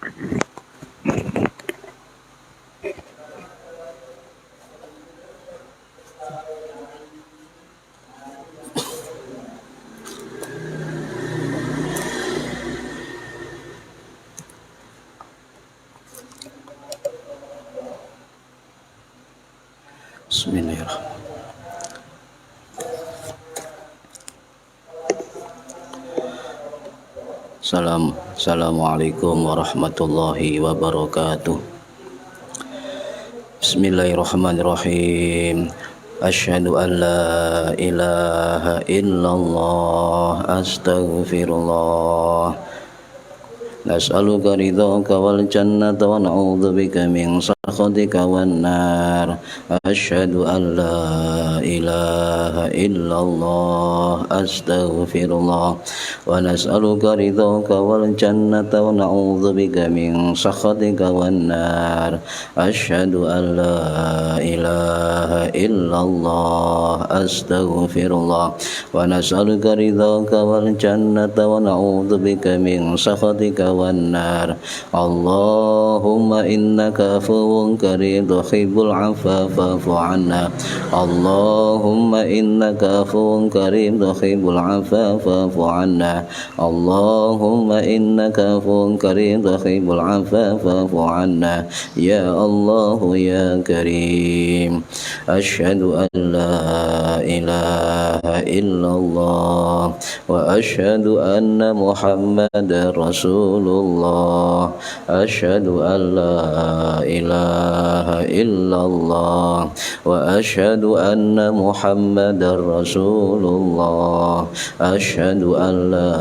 Bismillahirrahmanirrahim. Assalamualaikum warahmatullahi wabarakatuh. Bismillahirrahmanirrahim. Asyhadu an la ilaha illallah, astaghfirullah. Nas'aluka ridhaka wal jannata wa na'udzubika min sakhatika wan nar. Asyhadu an la ilaha illallah, astaghfirullah. Wa nas'aluka ridhaka wal jannata wa na'udzubika min sakhatika wan nar. Asyhadu an la ilaha illallah, astaghfirullah. Wa nas'aluka ridhaka wal jannata wa na'udzubika min sakhatika والنار. اللهم إنك عفو كريم تحب العفو فاعف عنا. اللهم إنك عفو كريم تحب العفو فاعف عنا. اللهم إنك عفو كريم تحب العفو فاعف عنا. يا الله يا كريم. أشهد أن لا إله إلا الله وأشهد أن محمدا رسول الله. أشهد أن لا إله إلا الله وأشهد أن محمدا رسول الله. أشهد أن لا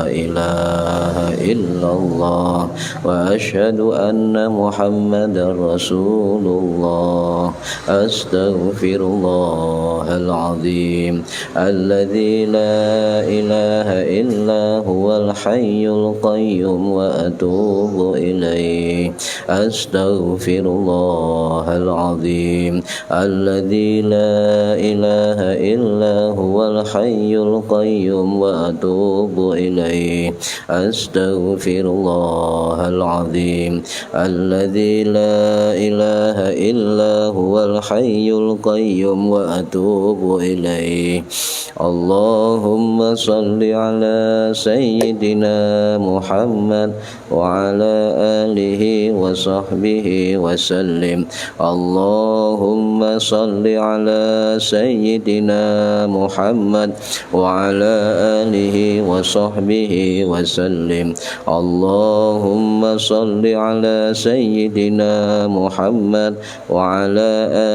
إله إلا الله وأشهد أن محمدا رسول الله. أستغفر الله العظيم الذي لا إله إلا هو الحي القيوم وأتوب إليه. أستغفر الله العظيم الذي لا إله إلا هو الحي القيوم وأتوب إليه. أستغفر الله العظيم الذي لا إله إلا هو الحي القيوم وأتوب إليه. اللهم صل على سيدنا محمد وعلى آله وصحبه وسلم. اللهم صل على سيدنا محمد وعلى آله وصحبه وسلم. اللهم صل على سيدنا محمد وعلى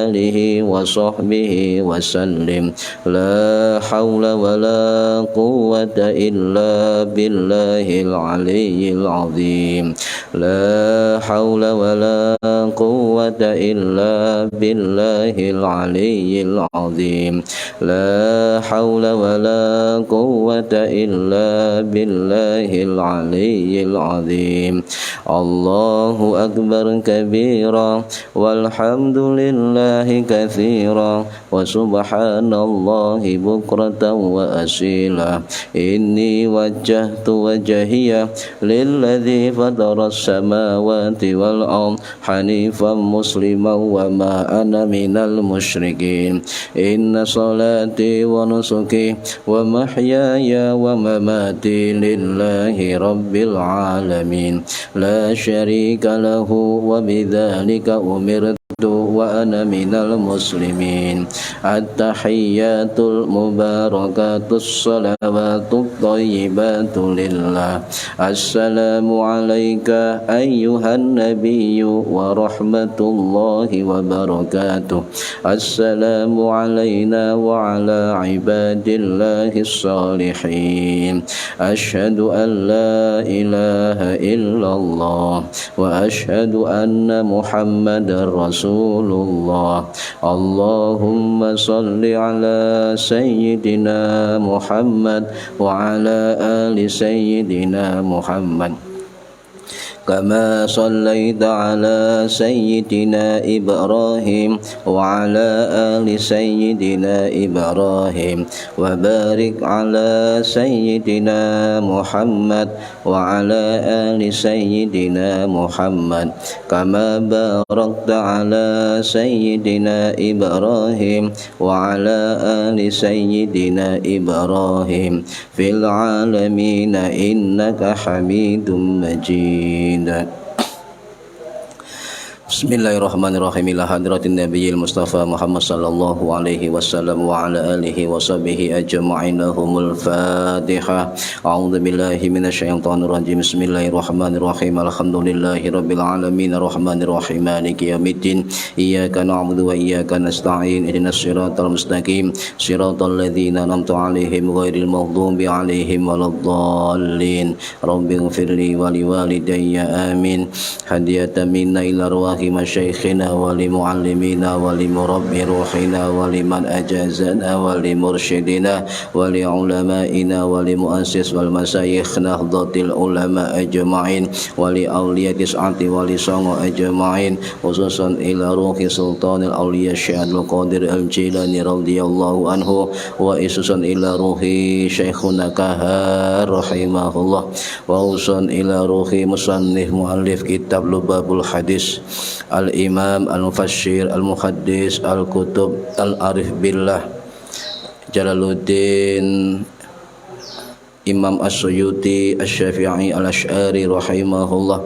آله وصحبه وسلم. لا حول ولا قوة إلا بالله العلي العظيم. لا حول ولا قوة إلا بالله العلي العظيم. لا حول ولا قوة إلا بالله العلي العظيم. الله أكبر كبيرا والحمد لله كثيرا وسبحان الله بكرة وأصيلا. إني وجهت وجهي للذي فطر السماوات والأرض حنيفا مسلما وما أنا من المشركين. إن صلاتي ونسكي ومحياي ومماتي لله رب العالمين لا شريك له وبذلك أمرت وأنا من المسلمين. التحيات المباركات الصلوات الطيبات لله. السلام عليك أيها النبي ورحمة الله وبركاته. السلام علينا وعلى عباد الله الصالحين. أشهد أن لا إله إلا الله وأشهد أن محمدا رسول الله. اللهم صل على سيدنا محمد وعلى آل سيدنا محمد كما صليت على سيدنا إبراهيم وعلى آل سيدنا إبراهيم وبارك على سيدنا محمد وعلى آل سيدنا محمد كما باركت على سيدنا إبراهيم وعلى آل سيدنا إبراهيم في العالمين إنك حميد مجيد. Bismillahirrahmanirrahim. Ila hadratin nabiyil mustafa Muhammad sallallahu alaihi wasallam wa ala alihi wa sahbihi ajma'in. Lahumul Fatihah. A'udzu billahi minasyaitonir rajim. Bismillahirrahmanirrahim. Alhamdulillahi rabbil alamin arrahmanir rahim maliki yaumiddin. Iyyaka na'budu wa iyyaka nasta'in. Ihdinas siratal mustaqim. Siratal ladzina an'amta 'alaihim ghairil maghdubi 'alaihim waladdallin. Rabbighfirli wa liwalidayya amin. Hadiyatan minna ila مشايخنا ولمعلمينا ولمربي روحنا ولمن أجازنا ولمرشدنا ولعلمائنا ولمؤسس والمشايخ نهضة العلماء أجمعين ولأولياء تسعة ولصنع أجمعين خصوصا إلى روح سلطان الأولياء الشيخ عبد القادر الجيلاني رضي الله عنه وخصوصا إلى روح شيخنا كهار رحمه الله وخصوصا إلى روح مصنف مؤلف كتاب لباب الحديث Al-Imam Al-Mufassir Al-Muhaddis Al-Kutub Al-Arif Billah Jalaluddin Imam As-Suyuti Asy-Syafi'i Al-Asy'ari rahimahullah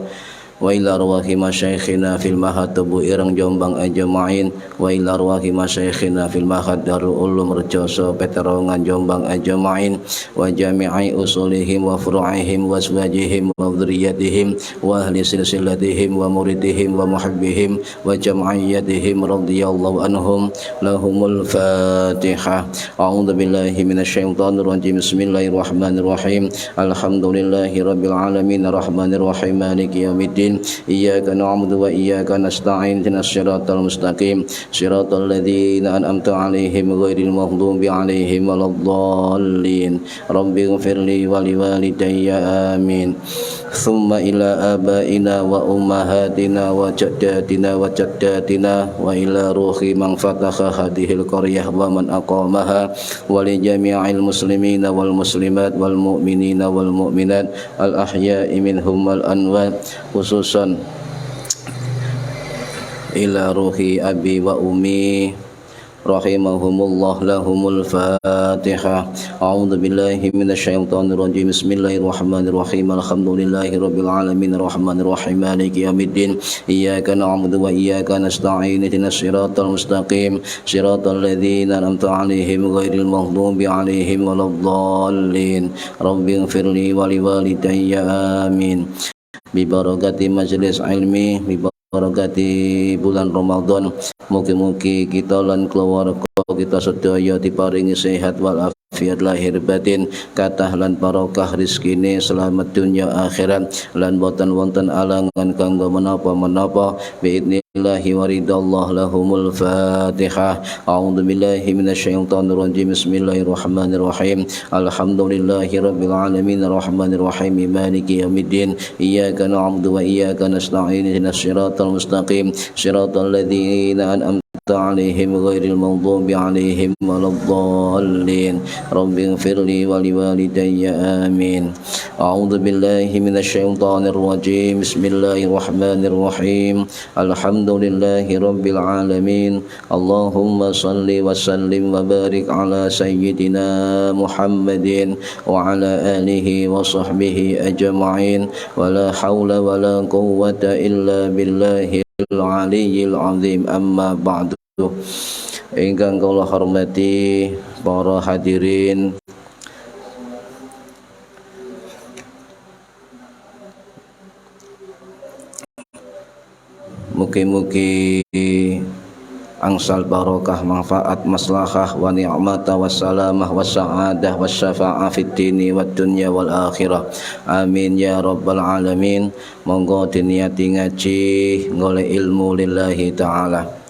wa ila arwahi masyaikhina fil mahad Tebu Ireng Jombang ajma'in wa ila arwahi masyaikhina fil mahad Darul Ulum Rejoso Peterongan Jombang ajma'in wa jami'i usulihim wa furu'ihim wa azwajihim wa dzurriyyatihim wa ahli silsilatihim wa muridihim wa muhibbihim wa jam'iyyatihim radhiyallahu anhum. Lahumul Fatihah. A'udzu billahi minasyaitonir rajim. Bismillahirrahmanirrahim. Alhamdulillahi rabbil alamin arrahmanir rahim maliki yaumiddin. Iyyaka na'budu wa iyyaka nasta'in. Ihdinas siratal mustaqim. Siratal ladzina an'amta 'alaihim ghairil maghdubi 'alaihim waladdallin. Rabbighfirli wa liwalidayya amin. Thumma ila abaina wa ummahatina wa jaddatina wa jaddatina wa ila ruhi man fataha hadhil qaryah wa man aqamaha wa li jami'il muslimina wal muslimat wal mu'minina wal mu'minat al ahya'i minhum wal anwat khususan ila ruhi abi wa ummi rahimahumullah. Lahumul Fatihah. A'udzu billahi minasyaitonir rajim. Bismillahirrahmanirrahim. Alhamdulillahi rabbil alamin arrahmanir rahim maliki yaumiddin. Iyyaka na'budu wa iyyaka nasta'in. Ihdinas siratal mustaqim. Siratal ladzina an'amta 'alaihim ghairil maghdubi 'alaihim waladdallin. Rabbighfirli wa liwalidayya amin. Bi barakati majlis ilmi, bi barakati bulan Ramadan, mugi-mugi kita lan keluarga kita sedaya diparingi sehat wal afiat lahir batin, kathah lan barokah rezekine, selamat dunya akhirat lan boten wonten alangan kanggo menapa-menapa biidnillahi wa ridallah. Lahumul Fatihah. A'udzu billahi minasyaitonir rajim. Bismillahirrahmanirrahim. Alhamdulillahi rabbil alamin arrahmanir rahim maliki yaumiddin. Iyyaka na'budu wa iyyaka nasta'in. Ihdinas siratal mustaqim. Siratal ladzina an'amta 'alaihim ghairil maghdubi 'alaihim waladdallin. Rabbighfirli wa liwalidayya amin. A'udzu billahi minasyaitonir rajim. Bismillahirrahmanirrahim. Alhamdulillahi rabbil alamin. Allahumma salli wa sallim wa barik ala sayyidina Muhammadin wa ala alihi wa sahbihi ajma'in. Wa la hawla wa la quwwata illa billahi al-aliyyil azim. Amma ba'du. Ingkang kula hormati para hadirin, mugi-mugi angsal barokah, manfaat, maslahah wa ni'mata wassalamah wassa'adah wasyafa'ah fid dini wad dunya wal akhirah. Amin ya rabbal alamin. Monggo diniati ngaji golek ilmu lillahi ta'ala.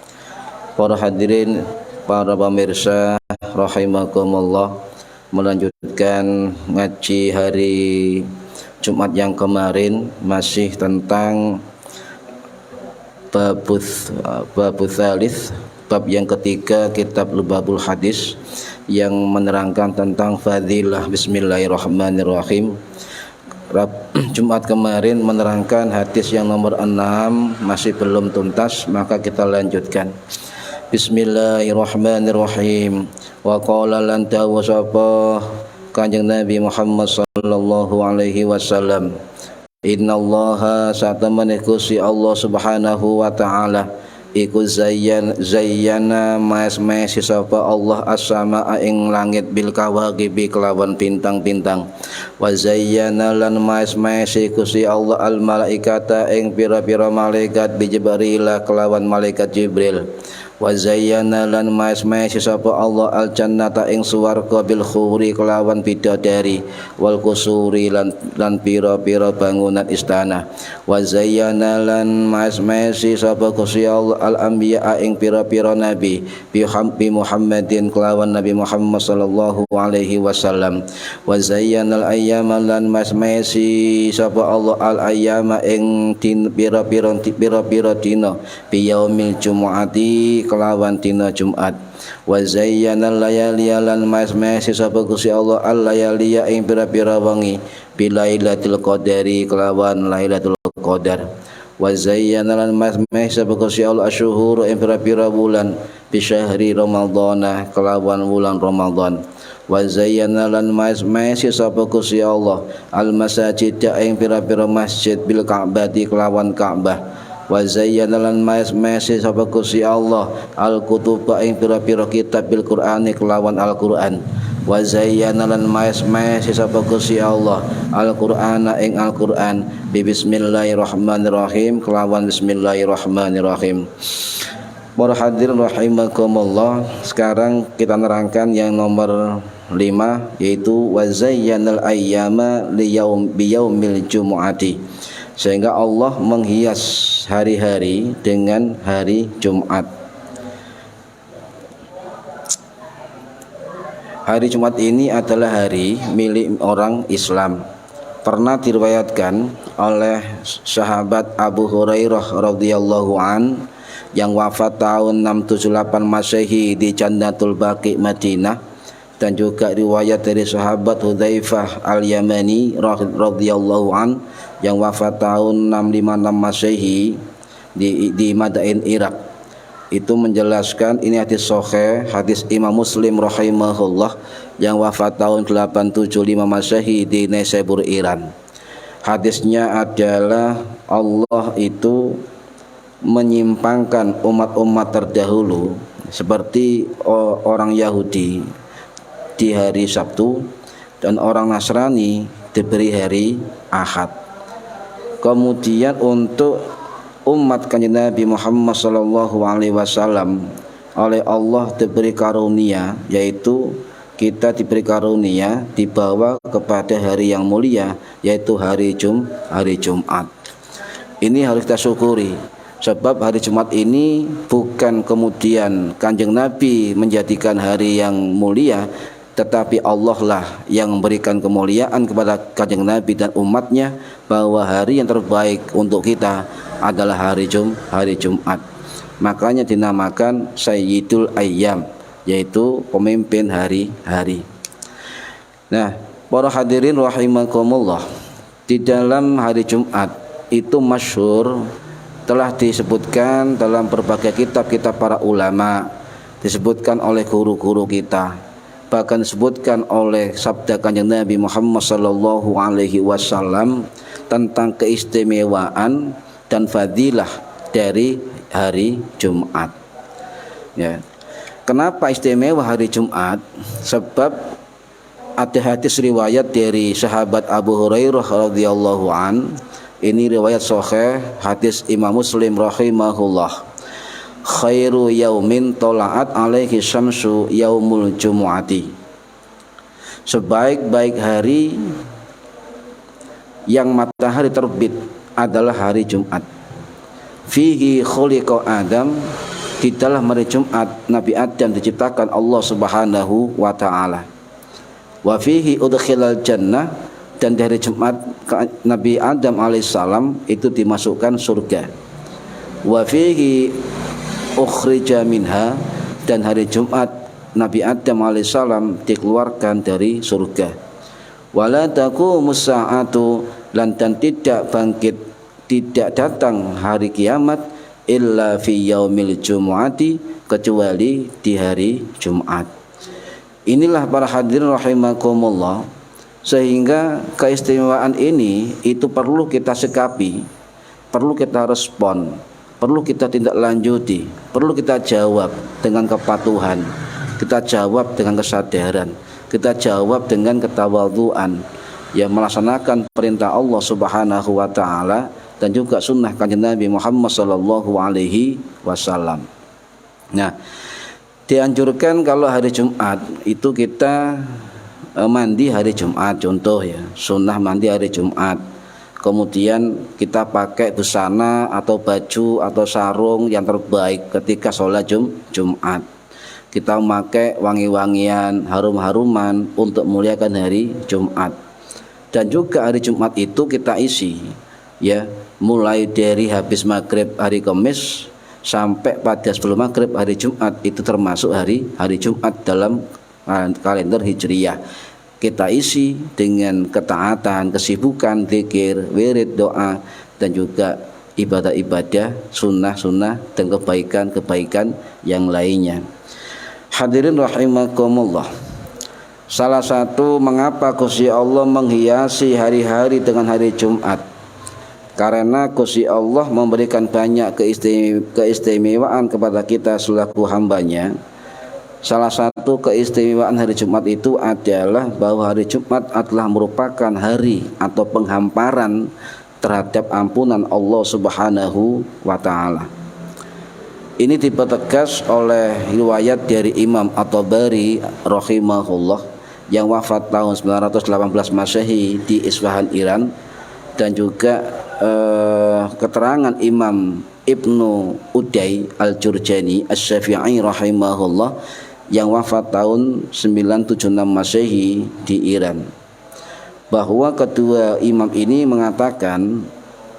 Para hadirin, para pemirsa rahimakumullah, melanjutkan ngaji hari Jumat yang kemarin masih tentang babus tsalits, bab yang ketiga kitab Lubabul Hadis yang menerangkan tentang fadilah bismillahirrahmanirrahim. Jumat kemarin menerangkan hadis yang nomor 6 masih belum tuntas, maka kita lanjutkan. Bismillahirrahmanirrahim. Wa qala lan tawasapa Kanjeng Nabi Muhammad sallallahu alaihi wasallam, innallaha satamani Gusti Allah subhanahu wa ta'ala iku zayyana mas sapa Allah as-samaa ing langit bil kawaqibi kelawan bintang-bintang, wa zayyana lan mas Gusti Allah al malaikata ing pira-pira malaikat bi Jibril kelawan malaikat Jibril, wa zayyana lan mas sapa Allah al jannata ing swarga bil khuri kelawan bidadari, wal kusuri lan pira-pira bangunan istana, wa zayyana lan mas sapa Gusti Allah al anbiya ing pira-pira nabi bi Muhammadin kelawan Nabi Muhammad sallallahu alaihi wasallam, wa zayyana al ayyama lan mas sapa Allah al ayyama ing pira-pira dina bi yaumil jumuati kelawan dina Jumat, wa zayyana layali lan mas sapa Gusti Allah al layali ing pira-pira wengi bi lailatul qadari kelawan lailatul qadar, wa zayyana lan mas sapa Gusti Allah asyhur ing pira-pira bulan bi syahri ramadhana kelawan bulan Ramadan, wa zayyana lan mas sapa Gusti Allah al masajid ing pira-pira masjid bil Ka'bati kelawan Ka'bah, wa zayyana lan mas sapa Gusti Allah al kutuba ing pira-pira kitab bil Qur'ani kelawan Al-Qur'an, wa zayyana lan mas sapa Gusti Allah Al-Qur'ana ing Al-Qur'an bi bismillahirrahmanirrahim kelawan bismillahirrahmanirrahim. Para hadirin rahimakumullah, sekarang kita nerangkan yang nomor 5, yaitu wa zayyanal ayyama biyaumil jumu'ati, sehingga Allah menghias hari-hari dengan hari Jumat. Hari Jumat ini adalah hari milik orang Islam. Pernah diriwayatkan oleh sahabat Abu Hurairah radhiyallahu an yang wafat tahun 678 Masehi di Jannatul Baqi Madinah, dan juga riwayat dari sahabat Hudzaifah al-Yamani radhiyallahu an yang wafat tahun 656 Masehi di Madain Irak. Itu menjelaskan, ini hadis sahih, hadis Imam Muslim rahimahullah yang wafat tahun 875 Masehi di Naisabur Iran. Hadisnya adalah Allah itu menyimpangkan umat-umat terdahulu seperti orang Yahudi di hari Sabtu dan orang Nasrani diberi hari Ahad. Kemudian untuk umat Kanjeng Nabi Muhammad sallallahu alaihi wasallam oleh Allah diberi karunia, yaitu kita diberi karunia dibawa kepada hari yang mulia, yaitu hari Jumat. Ini harus kita syukuri, sebab hari Jumat ini bukan kemudian Kanjeng Nabi menjadikan hari yang mulia, tetapi Allah lah yang memberikan kemuliaan kepada Kanjeng Nabi dan umatnya, bahwa hari yang terbaik untuk kita adalah hari Jumat. Makanya dinamakan Sayyidul Ayyam, yaitu pemimpin hari-hari. Nah, para hadirin rahimakumullah, di dalam hari Jumat itu masyhur, telah disebutkan dalam berbagai kitab-kitab para ulama, disebutkan oleh guru-guru kita, bahkan disebutkan oleh sabda Kanjeng Nabi Muhammad sallallahu alaihi wasallam tentang keistimewaan dan fadilah dari hari Jumat. Ya. Kenapa istimewa hari Jumat? Sebab ada hadis riwayat dari sahabat Abu Hurairah radhiyallahu an. Ini riwayat sahih, hadis Imam Muslim rahimahullah. Khairu yaumin tola'at alaihi syamsu yaumul jumu'ati. Sebaik-baik hari yang matahari terbit adalah hari Jumat. Fihi khuliqa Adam, di dalam hari Jumat Nabi Adam diciptakan Allah Subhanahu wa taala. Wa fihi udkhilal jannah, dan di hari Jumat Nabi Adam alaihissalam itu dimasukkan surga. Wa fihi ukhrija minha, dan hari Jumat Nabi Adam alaihissalam dikeluarkan dari surga. Wala taqumus sa'atu, dan tidak bangkit, tidak datang hari kiamat illa fi yaumil jumu'ati, kecuali di hari Jumat. Inilah para hadirin rahimakumullah, sehingga keistimewaan ini itu perlu kita sikapi, perlu kita respon, perlu kita tindak lanjuti, perlu kita jawab dengan kepatuhan, kita jawab dengan kesadaran, kita jawab dengan ketawadhuan, yang melaksanakan perintah Allah Subhanahu wa taala dan juga sunnah kanjeng Nabi Muhammad sallallahu alaihi wasallam. Nah, dianjurkan kalau hari Jumat itu kita mandi hari Jumat, contoh ya, sunnah mandi hari Jumat. Kemudian kita pakai busana atau baju atau sarung yang terbaik ketika sholat Jumat. Kita memakai wangi-wangian, harum-haruman untuk muliakan hari Jumat. Dan juga hari Jumat itu kita isi, ya, mulai dari habis maghrib hari Kamis sampai pada sebelum maghrib hari Jumat, itu termasuk hari Jumat dalam kalender Hijriyah. Kita isi dengan ketaatan, kesibukan, zikir, wirid, doa, dan juga ibadah-ibadah, sunnah-sunnah, dan kebaikan-kebaikan yang lainnya. Hadirin rahimakumullah, salah satu mengapa Gusti Allah menghiasi hari-hari dengan hari Jumat, karena Gusti Allah memberikan banyak keistimewaan kepada kita selaku hambanya. Salah satu keistimewaan hari Jumat itu adalah bahwa hari Jumat adalah merupakan hari atau penghamparan terhadap ampunan Allah Subhanahu wa taala. Ini dipertegas oleh riwayat dari Imam At-Tabari rahimahullah yang wafat tahun 918 Masehi di Isfahan, Iran, dan juga keterangan Imam Ibnu Uday Al-Jurjani Asy-Syafi'i rahimahullah yang wafat tahun 976 Masehi di Iran, bahwa kedua imam ini mengatakan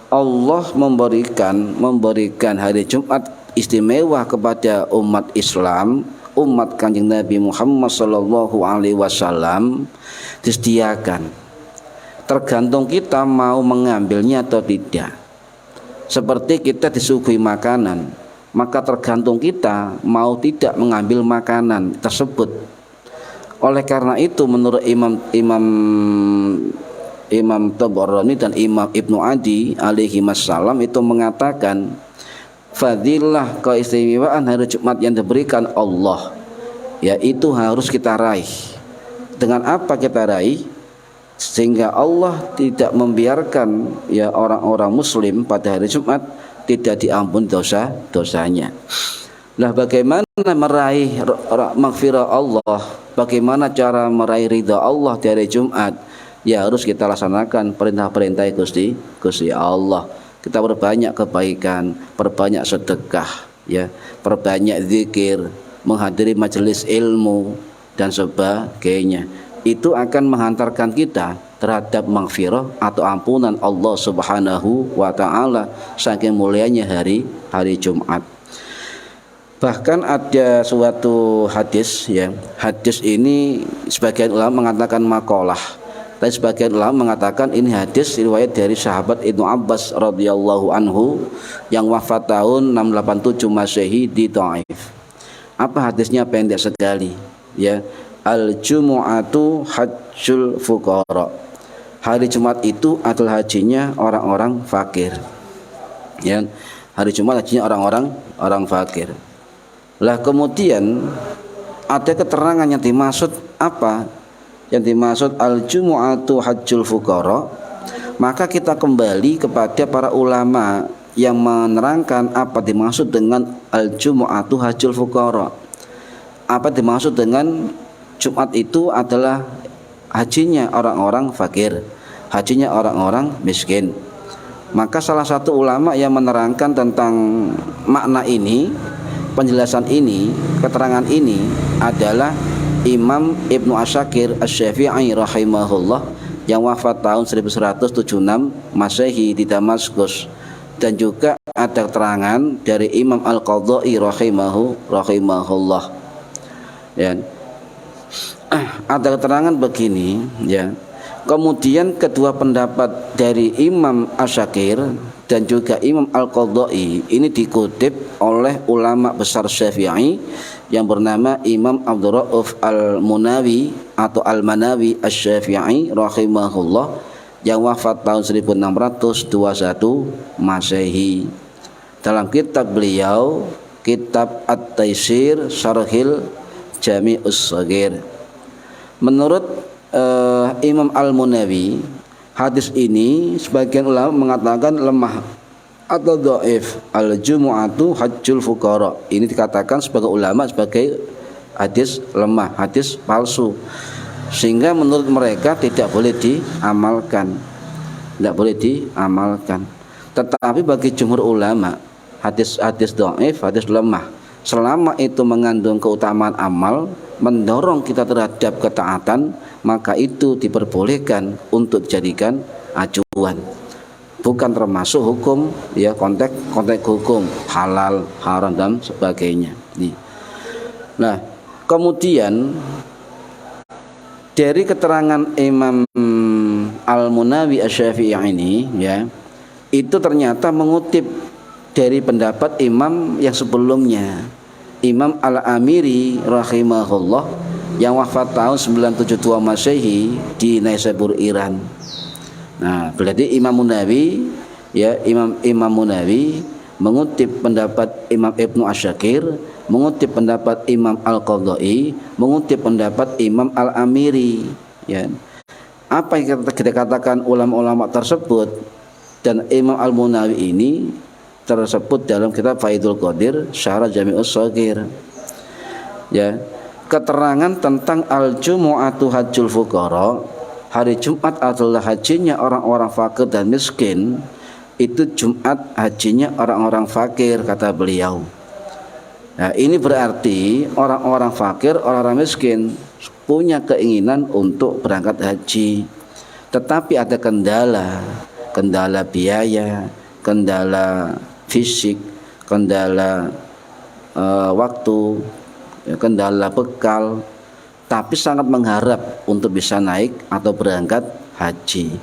Allah memberikan hari Jumat istimewa kepada umat Islam, umat Kanjeng Nabi Muhammad sallallahu alaihi wasallam, disediakan. Tergantung kita mau mengambilnya atau tidak. Seperti kita disuguhi makanan, maka tergantung kita mau tidak mengambil makanan tersebut. Oleh karena itu menurut Imam Tabarani dan Imam Ibnu Adi alaihi wassalam itu mengatakan fadilah keistimewaan hari Jumat yang diberikan Allah, yaitu harus kita raih. Dengan apa kita raih? Sehingga Allah tidak membiarkan ya orang-orang muslim pada hari Jumat tidak diampuni dosa-dosanya. Nah, bagaimana meraih maghfirah Allah? Bagaimana cara meraih ridha Allah di hari Jumat? Ya harus kita laksanakan perintah-perintah Gusti Allah. Kita perbanyak kebaikan, perbanyak sedekah, ya, perbanyak zikir, menghadiri majelis ilmu dan sebagainya. Itu akan menghantarkan kita terhadap maghfirah atau ampunan Allah Subhanahu wa taala saking mulianya hari Jumat. Bahkan ada suatu hadis, ya, hadis ini sebagian ulama mengatakan maqalah, tapi sebagian ulama mengatakan ini hadis riwayat dari sahabat Ibnu Abbas radhiyallahu anhu yang wafat tahun 687 Masehi di Taif. Apa hadisnya? Pendek sekali, ya. Al-Jumu'atu hajjul fuqara. Hari Jumat itu adalah hajinya orang-orang fakir. Ya, hari Jumat hajinya orang fakir. Lah kemudian ada keterangan yang dimaksud apa? Yang dimaksud al-Jumu'atu hajjul fuqara. Maka kita kembali kepada para ulama yang menerangkan apa dimaksud dengan al-Jumu'atu hajjul fuqara. Apa dimaksud dengan Jumat itu adalah hajinya orang-orang fakir, hajinya orang-orang miskin. Maka salah satu ulama yang menerangkan tentang makna ini, penjelasan ini, keterangan ini adalah Imam Ibnu Asyakir Asy-Syafi'i rahimahullah yang wafat tahun 1176 Masehi di Damaskus. Dan juga ada keterangan dari Imam Al-Qadha'i rahimahullah. Ya. Ada keterangan begini, ya. Kemudian kedua pendapat dari Imam Asy-Syakir dan juga Imam Al-Qadha'i ini dikutip oleh ulama besar Syafi'i yang bernama Imam Abdul Rauf Al-Munawi atau Al-Manawi Asy-Syafi'i rahimahullah yang wafat tahun 1621 Masehi. Dalam kitab beliau, kitab At-Taisir Syarhil Jami'us Shaghir. Menurut Imam Al-Munawi, hadis ini sebagian ulama mengatakan lemah atau dhaif. Al-jumu'atu hajjul fuqara. Ini dikatakan sebagai ulama sebagai hadis lemah, hadis palsu. Sehingga menurut mereka tidak boleh diamalkan. Tidak boleh diamalkan. Tetapi bagi jumhur ulama, hadis dhaif, hadis lemah, selama itu mengandung keutamaan amal, mendorong kita terhadap ketaatan, maka itu diperbolehkan untuk dijadikan acuan. Bukan termasuk hukum, ya, konteks hukum halal, haram dan sebagainya. Nah, kemudian dari keterangan Imam Al-Munawi Asy-Syafi'i ini, ya, itu ternyata mengutip dari pendapat imam yang sebelumnya, Imam Al-Amiri rahimahullah yang wafat tahun 972 Masehi di Naisabur, Iran. Nah, berarti Imam Munawi, ya, Imam Munawi mengutip pendapat Imam Ibnu Asy-Syakir, mengutip pendapat Imam Al-Qadha'i, mengutip pendapat Imam Al-Amiri, ya. Apa yang kita katakan ulama-ulama tersebut dan Imam Al-Munawi ini tersebut dalam kitab Faidul Qadir Syarah Jami'us Shaghir, ya. Keterangan tentang al-jumu'atu hajjul fuqara, hari Jumat adalah hajinya orang-orang fakir dan miskin. Itu Jumat hajinya orang-orang fakir, kata beliau. Nah, ini berarti orang-orang fakir, orang-orang miskin punya keinginan untuk berangkat haji, tetapi ada kendala biaya, kendala fisik, kendala waktu, kendala bekal, tapi sangat mengharap untuk bisa naik atau berangkat haji.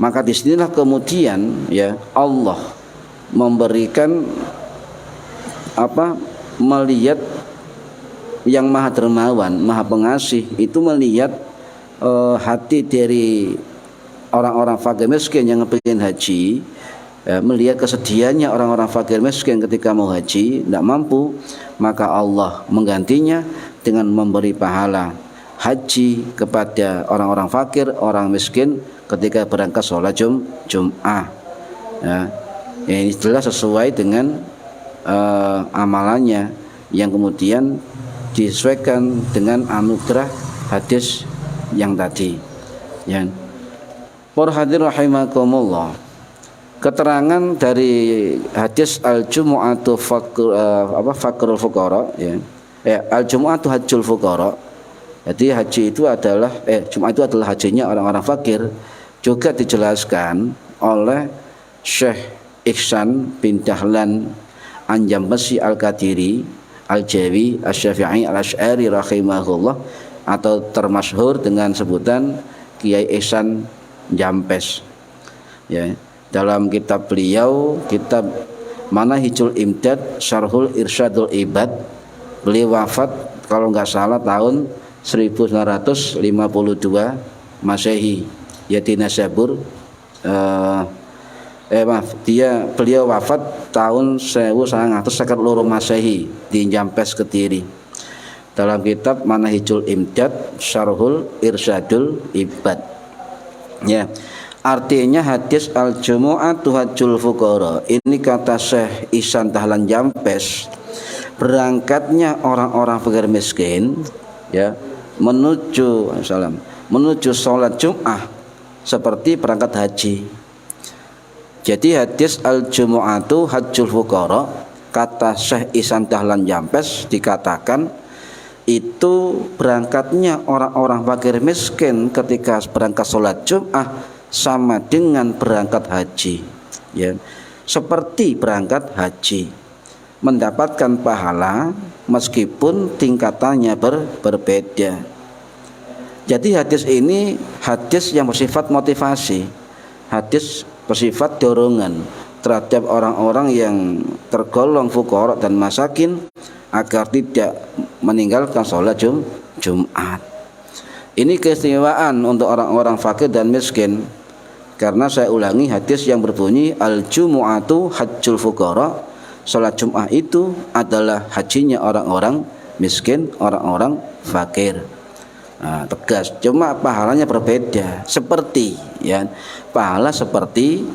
Maka disinilah kemudian, ya, Allah memberikan melihat yang maha dermawan, maha pengasih itu melihat hati dari orang-orang fakir miskin yang ingin haji, ya, melihat kesedihannya orang-orang fakir miskin ketika mau haji tidak mampu, maka Allah menggantinya dengan memberi pahala haji kepada orang-orang fakir, orang miskin ketika berangkat sholat Jum'ah. Ya, ini jelas sesuai dengan amalannya yang kemudian disesuaikan dengan anugerah hadis yang tadi. Ya. Para hadirin rahimakumullah. Keterangan dari hadis al-jumu'atu faqrul fuqara, ya. Al-jumu'atu hajjul fuqara. Jadi haji itu adalah Jumat itu adalah hajinya orang-orang fakir, juga dijelaskan oleh Syekh Ihsan bin Dahlan Anjambasi Al-Qadiri Al-Jawi Asy-Syafi'i Al-Asy'ari rahimahullah, atau termasyhur dengan sebutan Kiai Ihsan Jampes. Ya, dalam kitab beliau, kitab Manahijul Imdad Syarhul Irsyadul Ibad, beliau wafat kalau nggak salah tahun 1952 Masehi, ya, di Naisabur. Beliau wafat tahun 1952 Masehi di Jampes, Kediri. Dalam kitab Manahijul Imdad Syarhul Irsyadul Ibad. Ya, artinya hadis al-jumu'atu hajjul fuqara ini, kata Syekh Ihsan Dahlan Jampes, berangkatnya orang-orang fakir miskin, ya, menuju sholat Jum'ah seperti berangkat haji. Jadi hadis al-jumu'atu hajjul fuqara, kata Syekh Ihsan Dahlan Jampes, dikatakan itu berangkatnya orang-orang fakir miskin ketika berangkat sholat Jum'ah sama dengan berangkat haji, ya, seperti berangkat haji, mendapatkan pahala meskipun tingkatannya berbeda. Jadi hadis ini hadis yang bersifat motivasi, hadis bersifat dorongan terhadap orang-orang yang tergolong fuqara dan masakin agar tidak meninggalkan sholat Jumat. Ini keistimewaan untuk orang-orang fakir dan miskin, karena saya ulangi hadis yang berbunyi al-jumu'atu hajjul fuqara, sholat Jumat itu adalah hajinya orang-orang miskin, orang-orang fakir. Nah, tegas, cuma pahalanya berbeda, seperti, ya, pahala seperti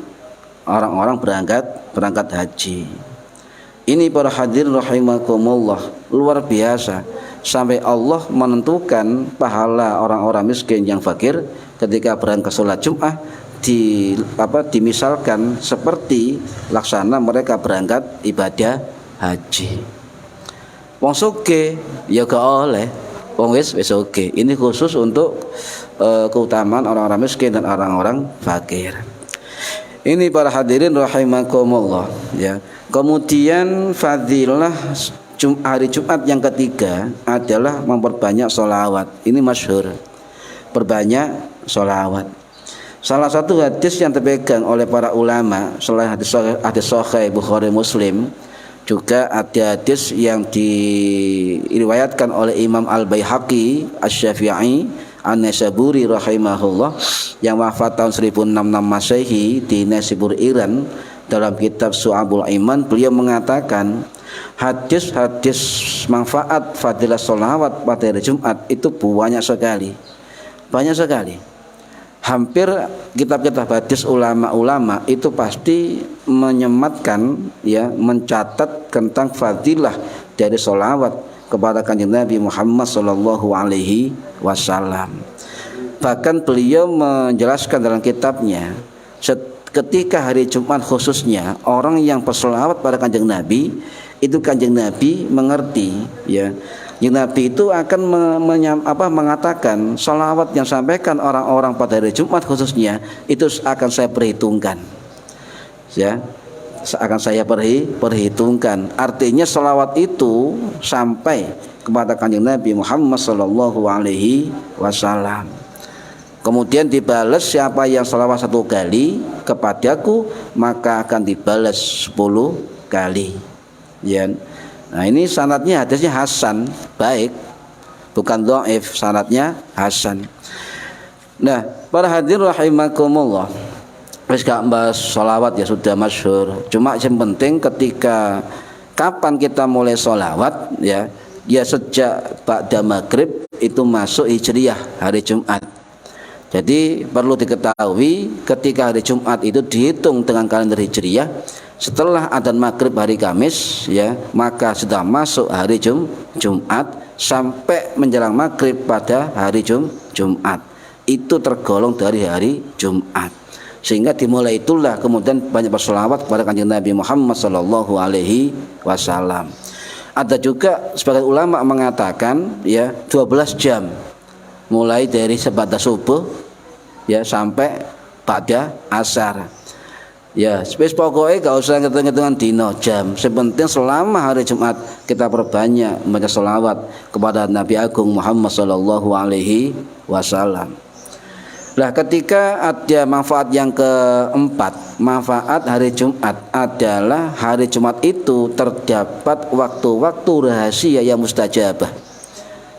orang-orang berangkat haji. Ini para hadirin rahimakumullah, luar biasa, sampai Allah menentukan pahala orang-orang miskin yang fakir ketika berangkat sholat Jumat dimisalkan seperti laksana mereka berangkat ibadah haji. Wong sugih ya gak oleh, wong wis oke. Ini khusus untuk keutamaan orang-orang miskin dan orang-orang fakir. Ini para hadirin rahimakumullah, ya. Kemudian fadilah hari Jumat yang ketiga adalah memperbanyak sholawat. Ini masyhur, perbanyak sholawat. Salah satu hadis yang dipegang oleh para ulama selain hadis Sahih Bukhari Muslim, juga ada hadis yang diriwayatkan oleh Imam Al-Baihaqi Asy-Syafi'i An-Naisaburi rahimahullah yang wafat tahun 1066 Masehi di Naisabur Iran. Dalam kitab Su'abul Iman beliau mengatakan hadis-hadis manfaat fadilah sholawat pada hari Jumat itu banyak sekali, hampir kitab-kitab hadis ulama-ulama itu pasti menyematkan, ya, mencatat tentang fadilah dari sholawat kepada Kanjeng Nabi Muhammad sallallahu alaihi wasallam. Bahkan beliau menjelaskan dalam kitabnya, ketika hari Jumat khususnya orang yang berselawat pada Kanjeng Nabi, itu Kanjeng Nabi mengerti, ya, Kanjeng Nabi itu akan mengatakan selawat yang sampaikan orang-orang pada hari Jumat khususnya itu akan saya perhitungkan, ya, akan saya perhitungkan. Artinya selawat itu sampai kepada Kanjeng Nabi Muhammad sallallahu alaihi wasallam. Kemudian dibalas siapa yang salawat 1 kali kepadaku maka akan dibalas 10 kali. Ya. Nah, ini sanadnya hadisnya hasan, baik, bukan dhaif, sanadnya hasan. Nah, para hadirin rahimakumullah, wis gak bahas sholawat ya sudah masyhur. Cuma yang penting ketika kapan kita mulai sholawat, ya sejak ba'da maghrib itu masuk hijriyah hari Jumat. Jadi perlu diketahui ketika hari Jumat itu dihitung dengan kalender hijriyah setelah adzan maghrib hari Kamis, ya, maka sudah masuk hari Jumat sampai menjelang maghrib pada hari Jumat itu tergolong dari hari Jumat. Sehingga dimulai itulah kemudian banyak berselawat kepada Kanjeng Nabi Muhammad sallallahu alaihi wasallam. Ada juga sebagian ulama mengatakan, ya, 12 jam mulai dari sebatas subuh, ya, sampai pada asar. Ya, spes pokoknya gak usah ngitung-ngitungan dino jam. Sepenting selama hari Jumat kita perbanyak membaca selawat kepada Nabi Agung Muhammad sallallahu alaihi wasallam. Nah, ketika ada manfaat yang keempat, manfaat hari Jumat adalah hari Jumat itu terdapat waktu-waktu rahasia yang mustajabah.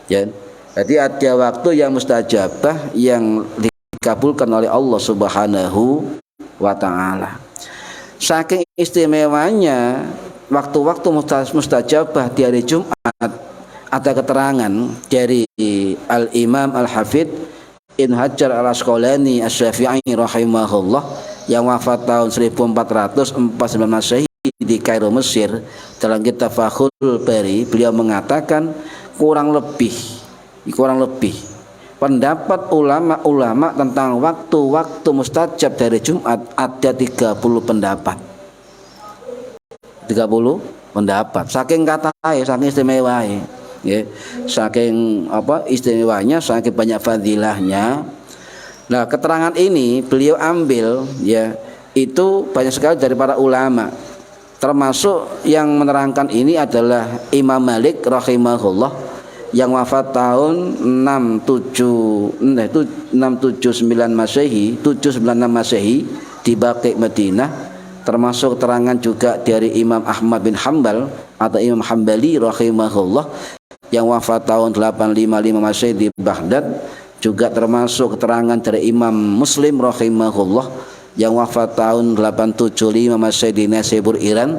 Ya. Jadi ada waktu yang mustajabah yang dikabulkan oleh Allah Subhanahu wa taala. Saking istimewanya waktu-waktu mustajabah di hari Jumat, ada keterangan dari Al-Imam Al-Hafidz Ibnu Hajar Al-Asqalani Asy-Syafi'i rahimahullah yang wafat tahun 1449 Masehi di Kairo, Mesir. Dalam kitab Fathul Bari beliau mengatakan kurang lebih pendapat ulama-ulama tentang waktu-waktu mustajab dari Jumat ada 30 pendapat. 30 pendapat. Saking katanya, saking istimewanya. ya. Saking istimewanya, saking banyak fadilahnya. Nah, keterangan ini beliau ambil ya itu banyak sekali dari para ulama. Termasuk yang menerangkan ini adalah Imam Malik rahimahullah yang wafat tahun 679 Masehi, 796 Masehi di Baqi Madinah. Termasuk keterangan juga dari Imam Ahmad bin Hanbal atau Imam Hambali rahimahullah yang wafat tahun 855 Masehi di Baghdad. Juga termasuk keterangan dari Imam Muslim rahimahullah yang wafat tahun 875 Masehi di Naisabur Iran,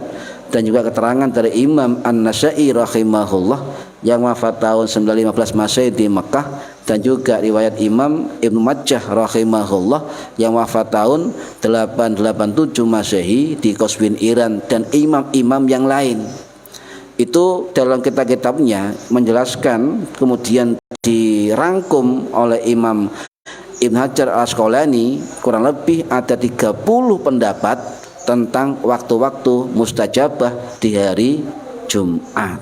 dan juga keterangan dari Imam An-Nasa'i rahimahullah yang wafat tahun 915 Masehi di Mekah, dan juga riwayat Imam Ibnu Majah rahimahullah yang wafat tahun 887 Masehi di Qazwin Iran, dan imam-imam yang lain. Itu dalam kitab-kitabnya menjelaskan, kemudian dirangkum oleh Imam Ibn Hajar Al-Asqalani, kurang lebih ada 30 pendapat tentang waktu-waktu mustajabah di hari Jumat.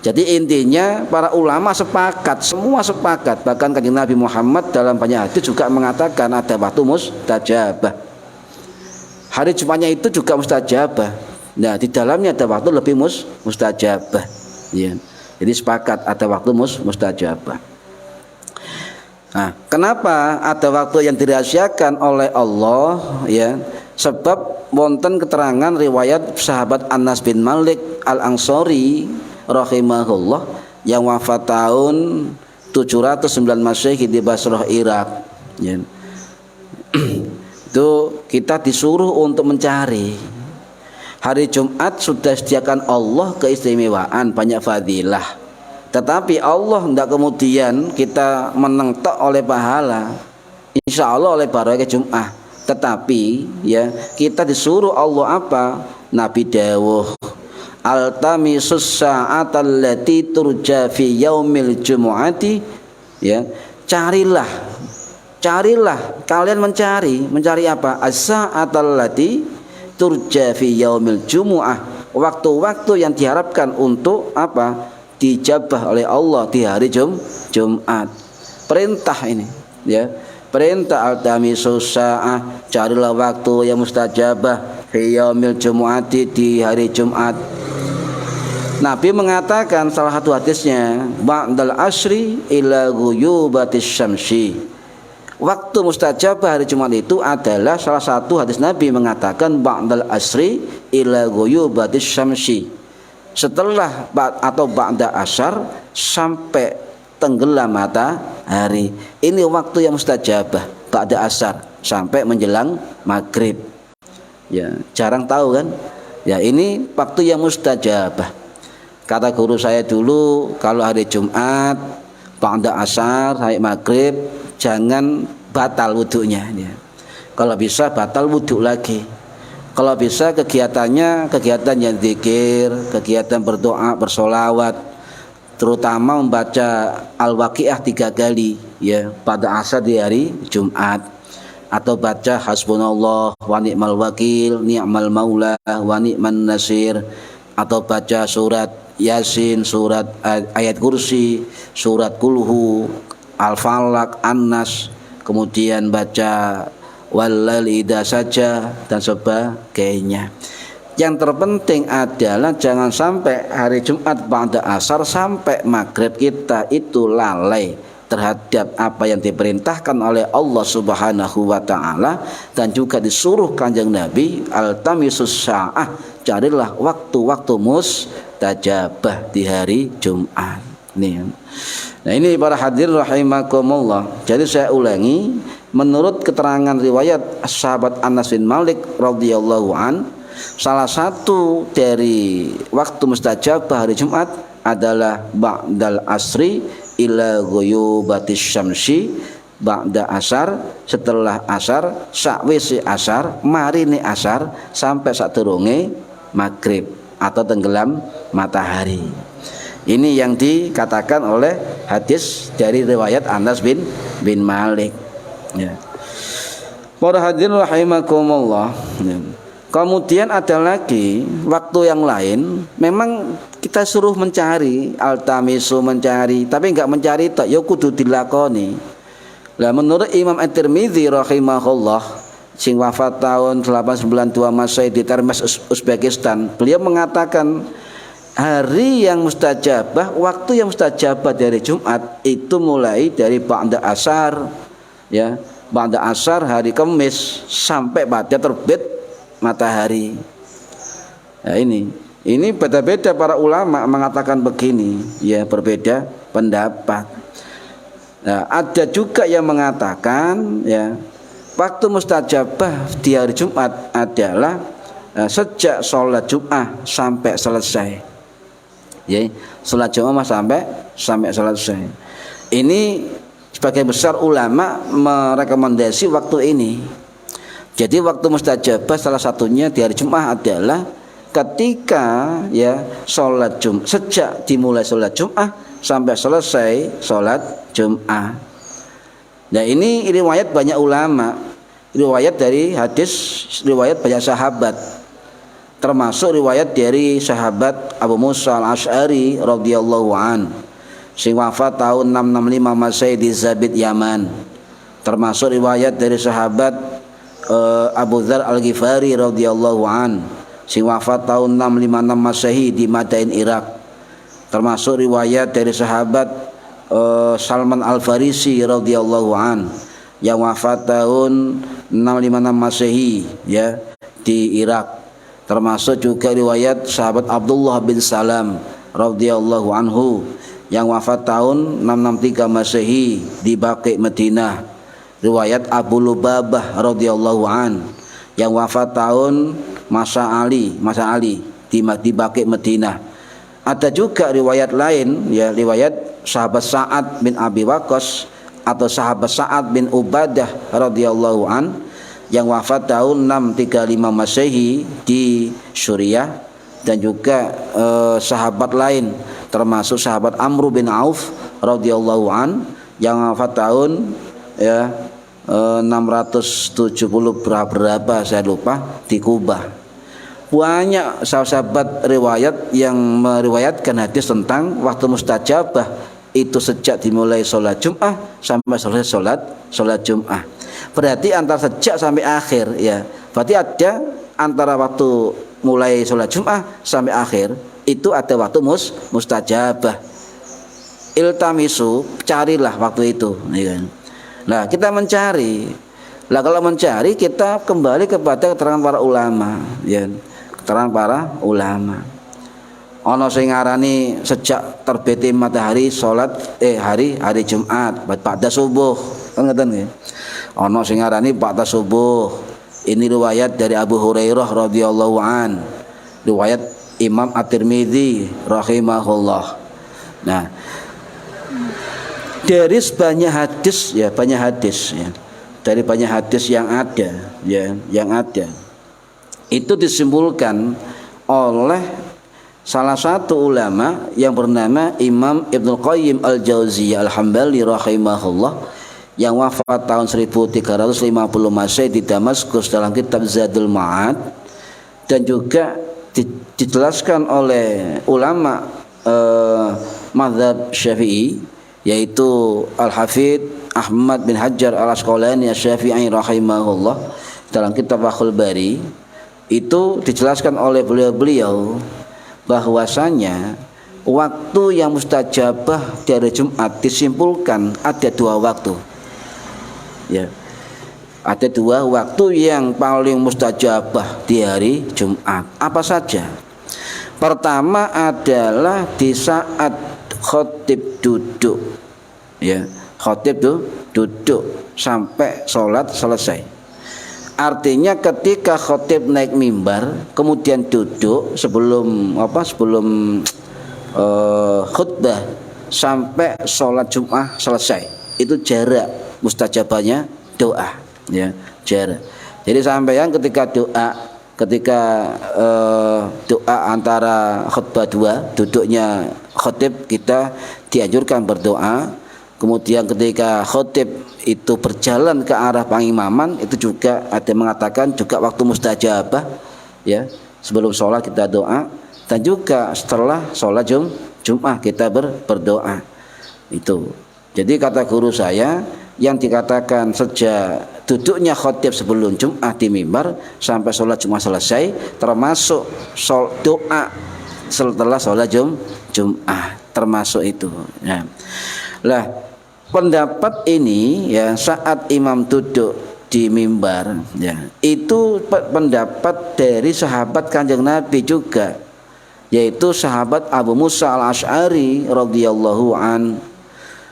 Jadi intinya para ulama sepakat, semua sepakat, bahkan Kanjeng Nabi Muhammad dalam banyak hadis juga mengatakan ada waktu mustajabah. Hari Jumatnya itu juga mustajabah. Nah, di dalamnya ada waktu lebih mustajabah. Ya. Jadi sepakat ada waktu mustajabah. Nah, kenapa ada waktu yang dirahasiakan oleh Allah? Ya, sebab wonten keterangan riwayat sahabat Anas bin Malik Al-Ansari rahimahullah yang wafat tahun 709 Masehi di Basrah, Irak. Ya. Itu kita disuruh untuk mencari. Hari Jumat sudah sediakan Allah keistimewaan, banyak fadilah. Tetapi Allah tidak kemudian kita menengtok oleh pahala, insya Allah oleh barokah Jumat. Tetapi ya kita disuruh Allah apa? Nabi dawuh, altamisus sa'atal lati turja fi yaumil jumu'ati, ya, carilah kalian mencari apa? As-sa'atal lati turja fi yaumil jumu'ah, waktu-waktu yang diharapkan untuk apa? Dijabah oleh Allah di hari Jumat. Perintah ini, ya. Perintah altamisus sa'ah, carilah waktu yang mustajabah fi yaumil jumu'ati, di hari Jumat. Nabi mengatakan salah satu hadisnya, ba'dal asri ila ghuyubatis syamsi. Waktu mustajabah hari Jumat itu adalah salah satu hadis Nabi mengatakan ba'dal asri ila ghuyubatis syamsi. Setelah atau ba'da asar sampai tenggelam matahari. Ini waktu yang mustajabah, ba'da asar sampai menjelang maghrib. Ya, jarang tahu kan? Ya, ini waktu yang mustajabah. Kata guru saya dulu, kalau hari Jumat ba'da asar sampai maghrib jangan batal wudunya ya. Kalau bisa batal wudhu lagi. Kalau bisa kegiatannya kegiatan yang zikir, kegiatan berdoa, bersolawat, terutama membaca Al-Waqiah 3 kali ya pada asar di hari Jumat, atau baca hasbunallah wa ni'mal wakil, ni'mal maula wa ni'man nasir, atau baca surat Yasin, surat ayat kursi, surat kulhu, Al-Falaq, An-Nas, kemudian baca Wal-Laili idza saja dan sebagainya. Yang terpenting adalah jangan sampai hari Jumat ba'da asar sampai maghrib kita itu lalai terhadap apa yang diperintahkan oleh Allah Subhanahu wa taala, dan juga disuruh Kanjeng Nabi altamisus sa'ah, carilah waktu-waktu mustajabah di hari Jumat. Nih. Nah, ini para hadirin rahimakumullah. Jadi saya ulangi, menurut keterangan riwayat sahabat Anas bin Malik radhiyallahu an, salah satu dari waktu mustajabah hari Jumat adalah ba'dal asri ila ghuyubatis syamsi, ba'da asar, setelah asar, sakwise asar, marine asar, sampai sadurunge maghrib atau tenggelam matahari. Ini yang dikatakan oleh hadis dari riwayat Anas bin Malik. Ya. Para hadirin rahimakumullah. Ya. Kemudian ada lagi waktu yang lain. Memang kita suruh mencari, altamisu mencari, tapi enggak mencari tok, ya kudu dilakoni. Lah menurut Imam At-Tirmidzi rahimahullah sing wafat tahun 892 Masehi di Termes Uzbekistan, beliau mengatakan hari yang mustajabah, waktu yang mustajabah dari Jumat itu mulai dari ba'da asar, ya, ba'da asar hari Kamis sampai pada terbit matahari. Nah, ini beda-beda para ulama mengatakan begini, ya, berbeda pendapat. Nah, ada juga yang mengatakan, ya, waktu mustajabah di hari Jumat adalah sejak sholat Jumat sampai selesai. Ya, sholat Jumat sampai selesai. Ini sebagian besar ulama merekomendasi waktu ini. Jadi waktu mustajabah salah satunya di hari Jumat adalah ketika, ya, sholat Jumat, sejak dimulai sholat Jumat sampai selesai sholat Jumat. Nah, ini riwayat banyak ulama, riwayat dari hadis, riwayat banyak sahabat, termasuk riwayat dari sahabat Abu Musa Al-Asy'ari radhiyallahu an, sing wafat tahun 665 Masehi di Zabid, Yaman. Termasuk riwayat dari sahabat Abu Dzar Al-Ghifari radhiyallahu an, sing wafat tahun 656 Masehi di Madain, Irak. Termasuk riwayat dari sahabat Salman Al-Farisi radhiyallahu an yang wafat tahun 656 Masehi, ya, di Irak. Termasuk juga riwayat sahabat Abdullah bin Salam radhiyallahu anhu yang wafat tahun 663 Masehi di Baqi, Madinah. Riwayat Abu Lubabah radhiyallahu an yang wafat tahun masa Ali di Baqi, Madinah. Ada juga riwayat lain, ya, riwayat sahabat Sa'ad bin Abi Waqqas atau sahabat Sa'ad bin Ubadah radhiyallahu an yang wafat tahun 635 Masehi di Suriah. Dan juga sahabat lain termasuk sahabat Amr bin Auf radhiyallahu an yang wafat tahun, ya, 670 berapa saya lupa, di Kubah. Banyak sahabat riwayat yang meriwayatkan hadis tentang waktu mustajabah itu sejak dimulai sholat Jumat sampai selesai sholat Jumat. Berarti antara sejak sampai akhir, ya. Berarti ada antara waktu mulai sholat Jumat sampai akhir itu ada waktu mustajabah. Iltamisu, carilah waktu itu, ya kan? Nah, kita mencari. Lah kalau mencari kita kembali kepada keterangan para ulama, ya. Keterangan para ulama. Ono sing ngarani sejak terbit matahari salat hari Jumat ba'da subuh, ngoten nggih. Ono sing ngarani ba'da subuh. Ini riwayat dari Abu Hurairah radhiyallahu an. Riwayat Imam At-Tirmidzi rahimahullah. Nah, dari banyak hadis, ya, banyak hadis, ya. Dari banyak hadis yang ada, ya, yang ada. Itu disimpulkan oleh salah satu ulama yang bernama Imam Ibnu Qayyim Al-Jauziyah Al-Hambali rahimahullah yang wafat tahun 1350 Masehi di Damaskus dalam kitab Zadul Ma'ad. Dan juga dijelaskan oleh ulama mazhab Syafi'i, yaitu Al-Hafidz Ahmad bin Hajar Al-Asqalani Asy-Syafi'i rahimahullah dalam kitab Fathul Bari. Itu dijelaskan oleh beliau bahwasanya waktu yang mustajabah dari Jumat disimpulkan ada dua waktu, ya. Ada dua waktu yang paling mustajabah di hari Jumat. Apa saja? Pertama adalah di saat khatib duduk, ya. Khatib duduk sampai sholat selesai. Artinya ketika khatib naik mimbar kemudian duduk sebelum khutbah sampai sholat Jumat selesai, itu jarak mustajabahnya doa, ya, jarak. Jadi sampeyan ketika doa antara khutbah dua, duduknya khatib, kita dianjurkan berdoa. Kemudian ketika khatib itu berjalan ke arah pengimaman, itu juga ada mengatakan juga waktu mustajabah, ya. Sebelum sholat kita doa. dan juga setelah sholat Jum'ah kita berdoa. Itu. Jadi kata guru saya, yang dikatakan sejak duduknya khotib sebelum Jum'ah di mimbar sampai sholat Jum'ah selesai, termasuk doa setelah sholat Jum'ah, termasuk itu. Ya. Lah, pendapat ini ya saat imam duduk di mimbar, ya, itu pendapat dari sahabat Kanjeng Nabi juga, yaitu sahabat Abu Musa al-Asy'ari radhiyallahu an.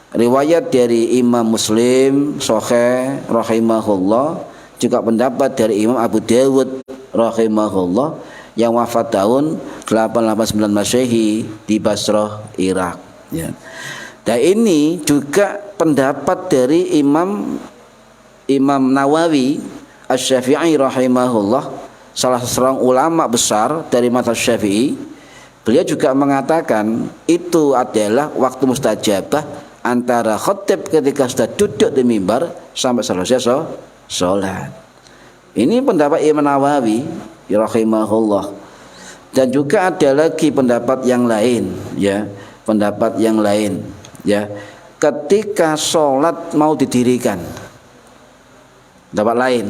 Riwayat dari Imam Muslim Sahih rahimahullah, juga pendapat dari Imam Abu Dawud rahimahullah yang wafat tahun 889 Masehi di Basrah, Irak, ya. Dan ini juga pendapat dari Imam Nawawi Asy-Syafi'i rahimahullah, salah seorang ulama besar dari mazhab Syafi'i. Beliau juga mengatakan itu adalah waktu mustajabah antara khotib ketika sudah duduk di mimbar sampai selesai sholat. Ini pendapat Imam Nawawi rahimahullah. Dan juga ada lagi pendapat yang lain, ya, pendapat yang lain, ya, ketika sholat mau didirikan, pendapat lain.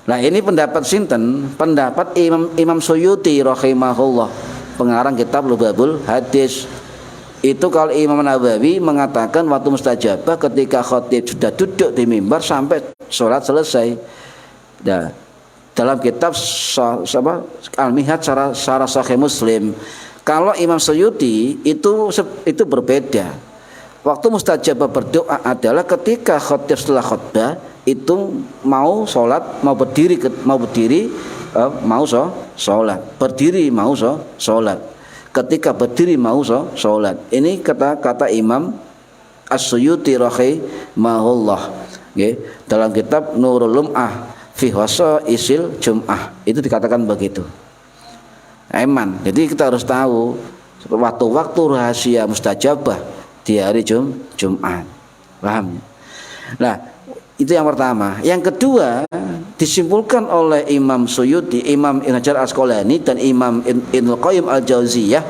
Nah, ini pendapat sinten? Pendapat Imam Suyuti rahimahullah, pengarang kitab Lubabul Hadis. Itu kalau Imam Nawawi mengatakan waktu mustajabah ketika khotib sudah duduk di mimbar sampai sholat selesai. Nah, dalam kitab Al-Mihad Syarah Sahih Muslim, kalau Imam Suyuti itu berbeda. Waktu mustajabah berdoa adalah ketika khotib setelah khutbah itu mau sholat, mau berdiri mau sholat, berdiri mau sholat. Ketika berdiri mau sholat. Ini kata Imam As-Suyuti rahimahullah, okay. Dalam kitab Nurul Lum'ah fi Wasaisil Jum'ah itu dikatakan begitu. Eman. Jadi kita harus tahu waktu-waktu rahasia mustajabah di hari Jumat. Paham? Nah, itu yang pertama. Yang kedua, disimpulkan oleh Imam Suyuti, Imam Ibnu Hajar Asqalani dan Imam Ibnu Qayyim Al-Jauziyah,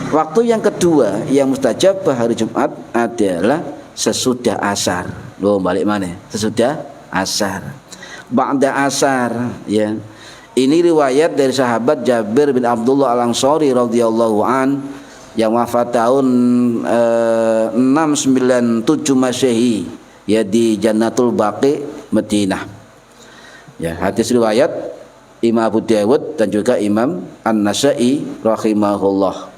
waktu yang kedua yang mustajabah hari Jumat adalah sesudah asar. Loh, balik mana? Sesudah asar. Ba'da asar, ya. Ini riwayat dari sahabat Jabir bin Abdullah Al-Ansari radhiyallahu an yang wafat tahun 697 Masehi, ya, di Jannatul Baqi, Madinah. Ya, hadis riwayat Imam Abu Dawud dan juga Imam An-Nasa'i rahimahullah.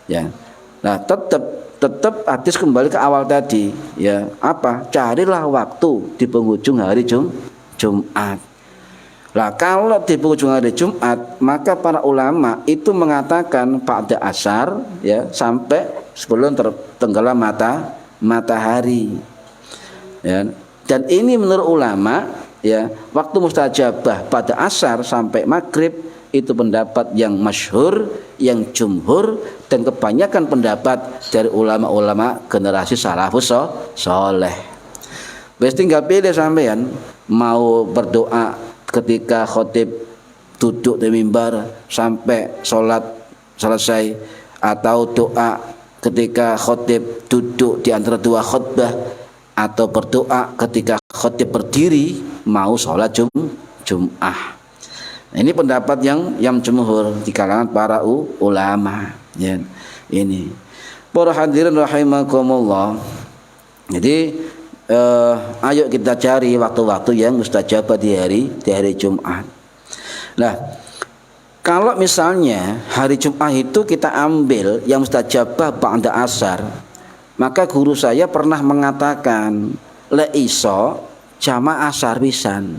Ya. Nah, tetap hadis kembali ke awal tadi, ya. Apa? Carilah waktu di penghujung hari Jumat. Lah, kalau di penghujung hari Jumat, maka para ulama itu mengatakan ba'da asar, ya, sampai sebelum tenggelam matahari. Ya. Dan ini menurut ulama, ya, waktu mustajabah pada asar sampai maghrib itu pendapat yang masyhur, yang jumhur, dan kebanyakan pendapat dari ulama-ulama generasi salafus soleh. Wes tinggal pilih sampean mau berdoa ketika khotib duduk di mimbar sampai sholat selesai, atau doa ketika khotib duduk di antara dua khutbah, atau berdoa ketika khotib berdiri mau sholat Jum'ah. Nah, ini pendapat yang jumhur di kalangan para ulama, ya. Ini para hadirin rahimakumullah. Jadi ayo kita cari waktu-waktu yang mustajabah di hari Jumat. Nah, kalau misalnya hari Jumat itu kita ambil yang mustajabah ba'da asar, maka guru saya pernah mengatakan le iso jamaah asar pisan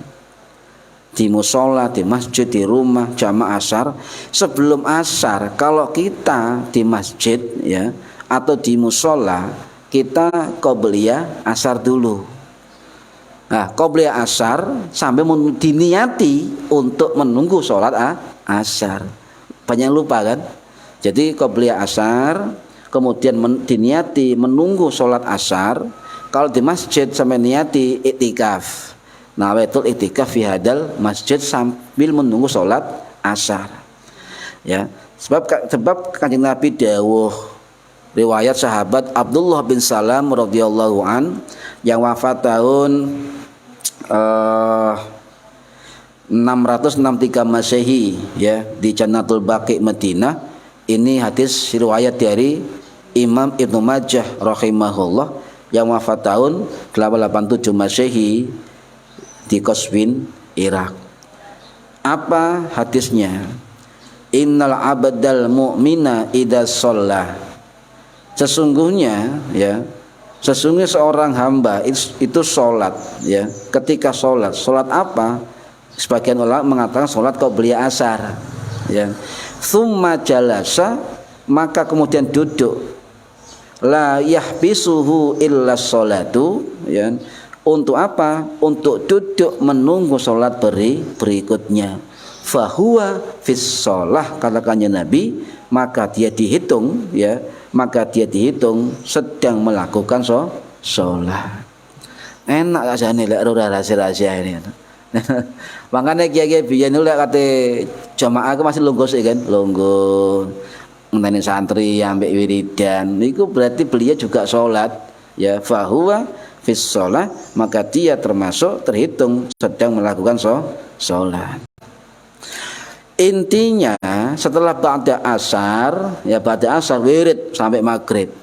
di musola, di masjid, di rumah jamaah asar. Sebelum asar kalau kita di masjid, ya, atau di musola, kita qobliyah asar dulu. Nah, qobliyah asar sampai diniati untuk menunggu sholat asar. Banyak yang lupa kan? Jadi qobliyah asar, kemudian diniati menunggu sholat asar. Kalau di masjid sampai niati iktikaf, nawaitul iktikaf fi hadal masjid sambil menunggu sholat asar, ya. Sebab Kanjeng Nabi dawuh, riwayat sahabat Abdullah bin Salam radhiyallahu an yang wafat tahun 663 Masehi ya di Jannatul Baqi Madinah. Ini hadis riwayat dari Imam Ibnu Majah rahimahullah yang wafat tahun 887 Masehi di Qazwin, Irak. Apa hadisnya? Innal abdal mu'mina idza shalla. Sesungguhnya seorang hamba itu sholat ya. Ketika sholat apa? Sebagian ulama mengatakan sholat qabliyah asar ya. Tsumma jalasa, maka kemudian duduk. La yahbisuhu illa sholatu ya. Untuk apa? Untuk duduk menunggu sholat berikutnya. Fahuwa fis sholah, katakannya Nabi, maka dia dihitung sedang melakukan sholat. Enak aja nih lek ora rahasia ini. Makanya kiai-kiai biyen lek kate jamaah ke masih lungguh sih kan, lungguh ngenteni santri ambek wiridan. Niku berarti beliau juga sholat ya. Fahuwa fis sholah, maka dia terhitung sedang melakukan sholat. Intinya setelah ba'da asar wirid sampai maghrib.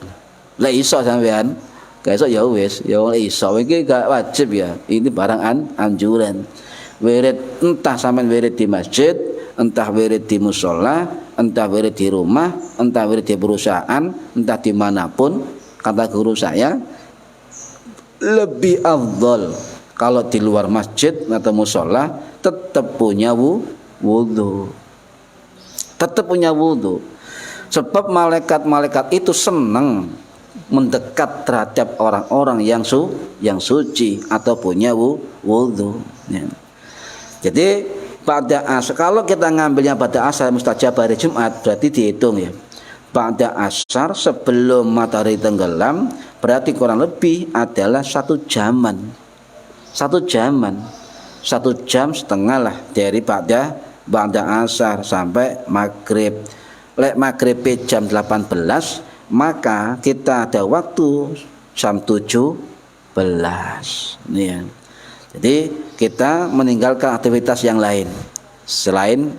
Lah iso sampean, gak iso ya wis, ya iso iki gak wajib ya. Ini barang anjuran. Wirid entah sampean wirid di masjid, entah wirid di mushola, entah wirid di rumah, entah wirid di perusahaan, entah dimanapun, kata guru saya lebih afdal kalau di luar masjid atau mushola tetap punya wudhu, sebab malaikat itu senang mendekat terhadap orang-orang yang suci atau punya wudhu ya. Jadi pada asar, kalau kita ngambilnya pada asar mustajab hari Jumat, berarti dihitung ya, pada asar sebelum matahari tenggelam, berarti kurang lebih adalah 1 jam setengah lah dari ba'da asar sampai maghrib. Lek maghrib jam 18, maka kita ada waktu jam 17 ya. Jadi kita meninggalkan aktivitas yang lain selain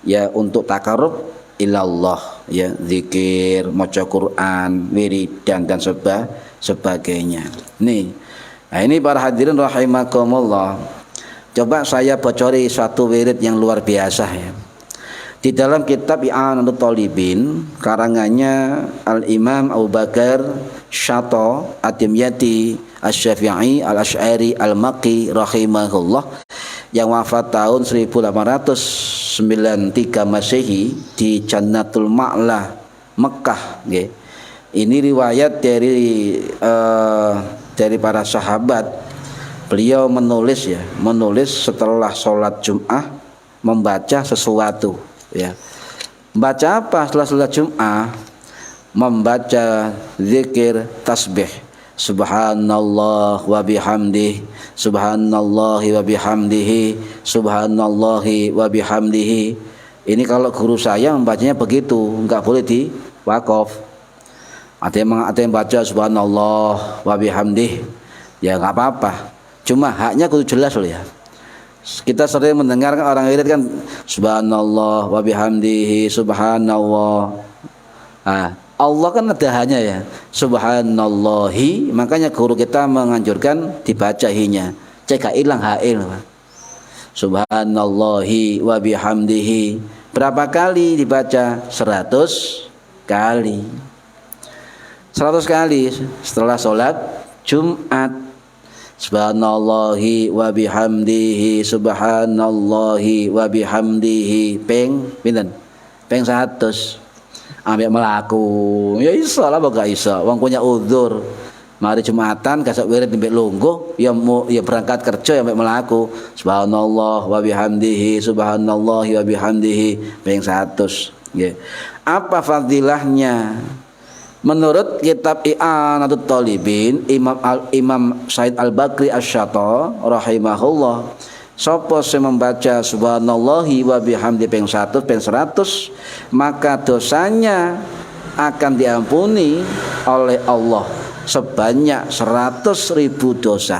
ya untuk takarrub ilallah ya, zikir, maca Quran, wiridan dan sebagainya. Nah ini para hadirin rahimakumullah. Coba saya bocori suatu wirid yang luar biasa ya. Di dalam kitab I'anatul Talibin karangannya Al-Imam Abu Bakar Syato Ad-Dimyati Asy-Syafi'i Al-Asy'ari Al-Makki rahimahullah yang wafat tahun 1893 Masehi di Jannatul Ma'la Mekah nggih. Ini riwayat dari para sahabat. Beliau menulis setelah sholat Jum'ah membaca sesuatu ya. Membaca apa setelah sholat Jum'ah? Membaca zikir tasbih. Subhanallah wa bihamdihi, subhanallahi wa bihamdihi, subhanallahi wa bihamdihi. Ini kalau guru saya membacanya begitu, enggak boleh di wakaf. Ada yang baca subhanallah wa bihamdihi, ya enggak apa-apa. Cuma haknya kudu jelas loh ya. Kita sering mendengarkan orang wirid kan subhanallah wa bihamdihi, subhanallah. Allah kan ada hanya ya, subhanallahi, makanya guru kita menganjurkan dibaca hinya, cek hilang hail. Subhanallahi wa bihamdihi berapa kali dibaca? 100 kali. 100 kali setelah sholat Jumat. Subhanallahi wa bihamdihi, subhanallahi wa bihamdihi ping pinten? Ping 100. Ambek melaku ya iso lah, gak iso wong punya udzur mari Jumatan kasok wirid mbek lungguh ya berangkat kerja ambek melaku subhanallah wa bihamdihi, subhanallahi wa bihamdihi ping 100 nggih. Apa fadilahnya? Menurut kitab I'anatul Talibin Imam Said Al-Bakri Asy-Syato rahimahullah, Sapa sing membaca subhanallahi wa bihamdi ping 100 ping 100 maka dosanya akan diampuni oleh Allah sebanyak 100.000 dosa.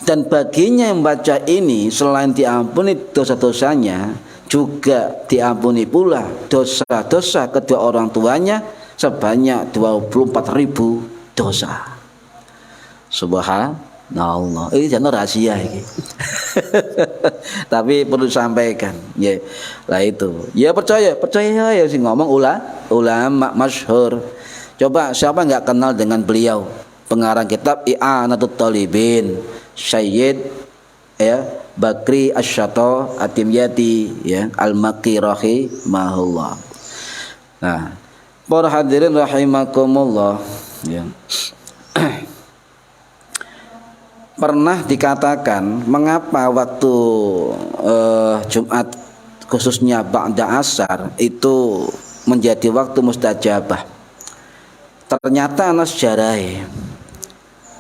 Dan baginya yang membaca ini selain diampuni dosa-dosanya juga diampuni pula dosa-dosa kedua orang tuanya sebanyak 24.000 dosa. Subhanallah. Ini jangan rahasia ini. Tapi perlu sampaikan. Ya, lah itu. Ya percaya ya sih ngomong ulama masyhur. Coba siapa nggak kenal dengan beliau? Pengarang kitab I'anatul Talibin, Sayyid ya Bakri Asy-Syato At-Timyati ya Al-Makki rahimahullah. Nah, para hadirin rahimakumullah ya. Pernah dikatakan mengapa waktu Jumat khususnya ba'da asar itu menjadi waktu mustajabah. Ternyata ana sejarah.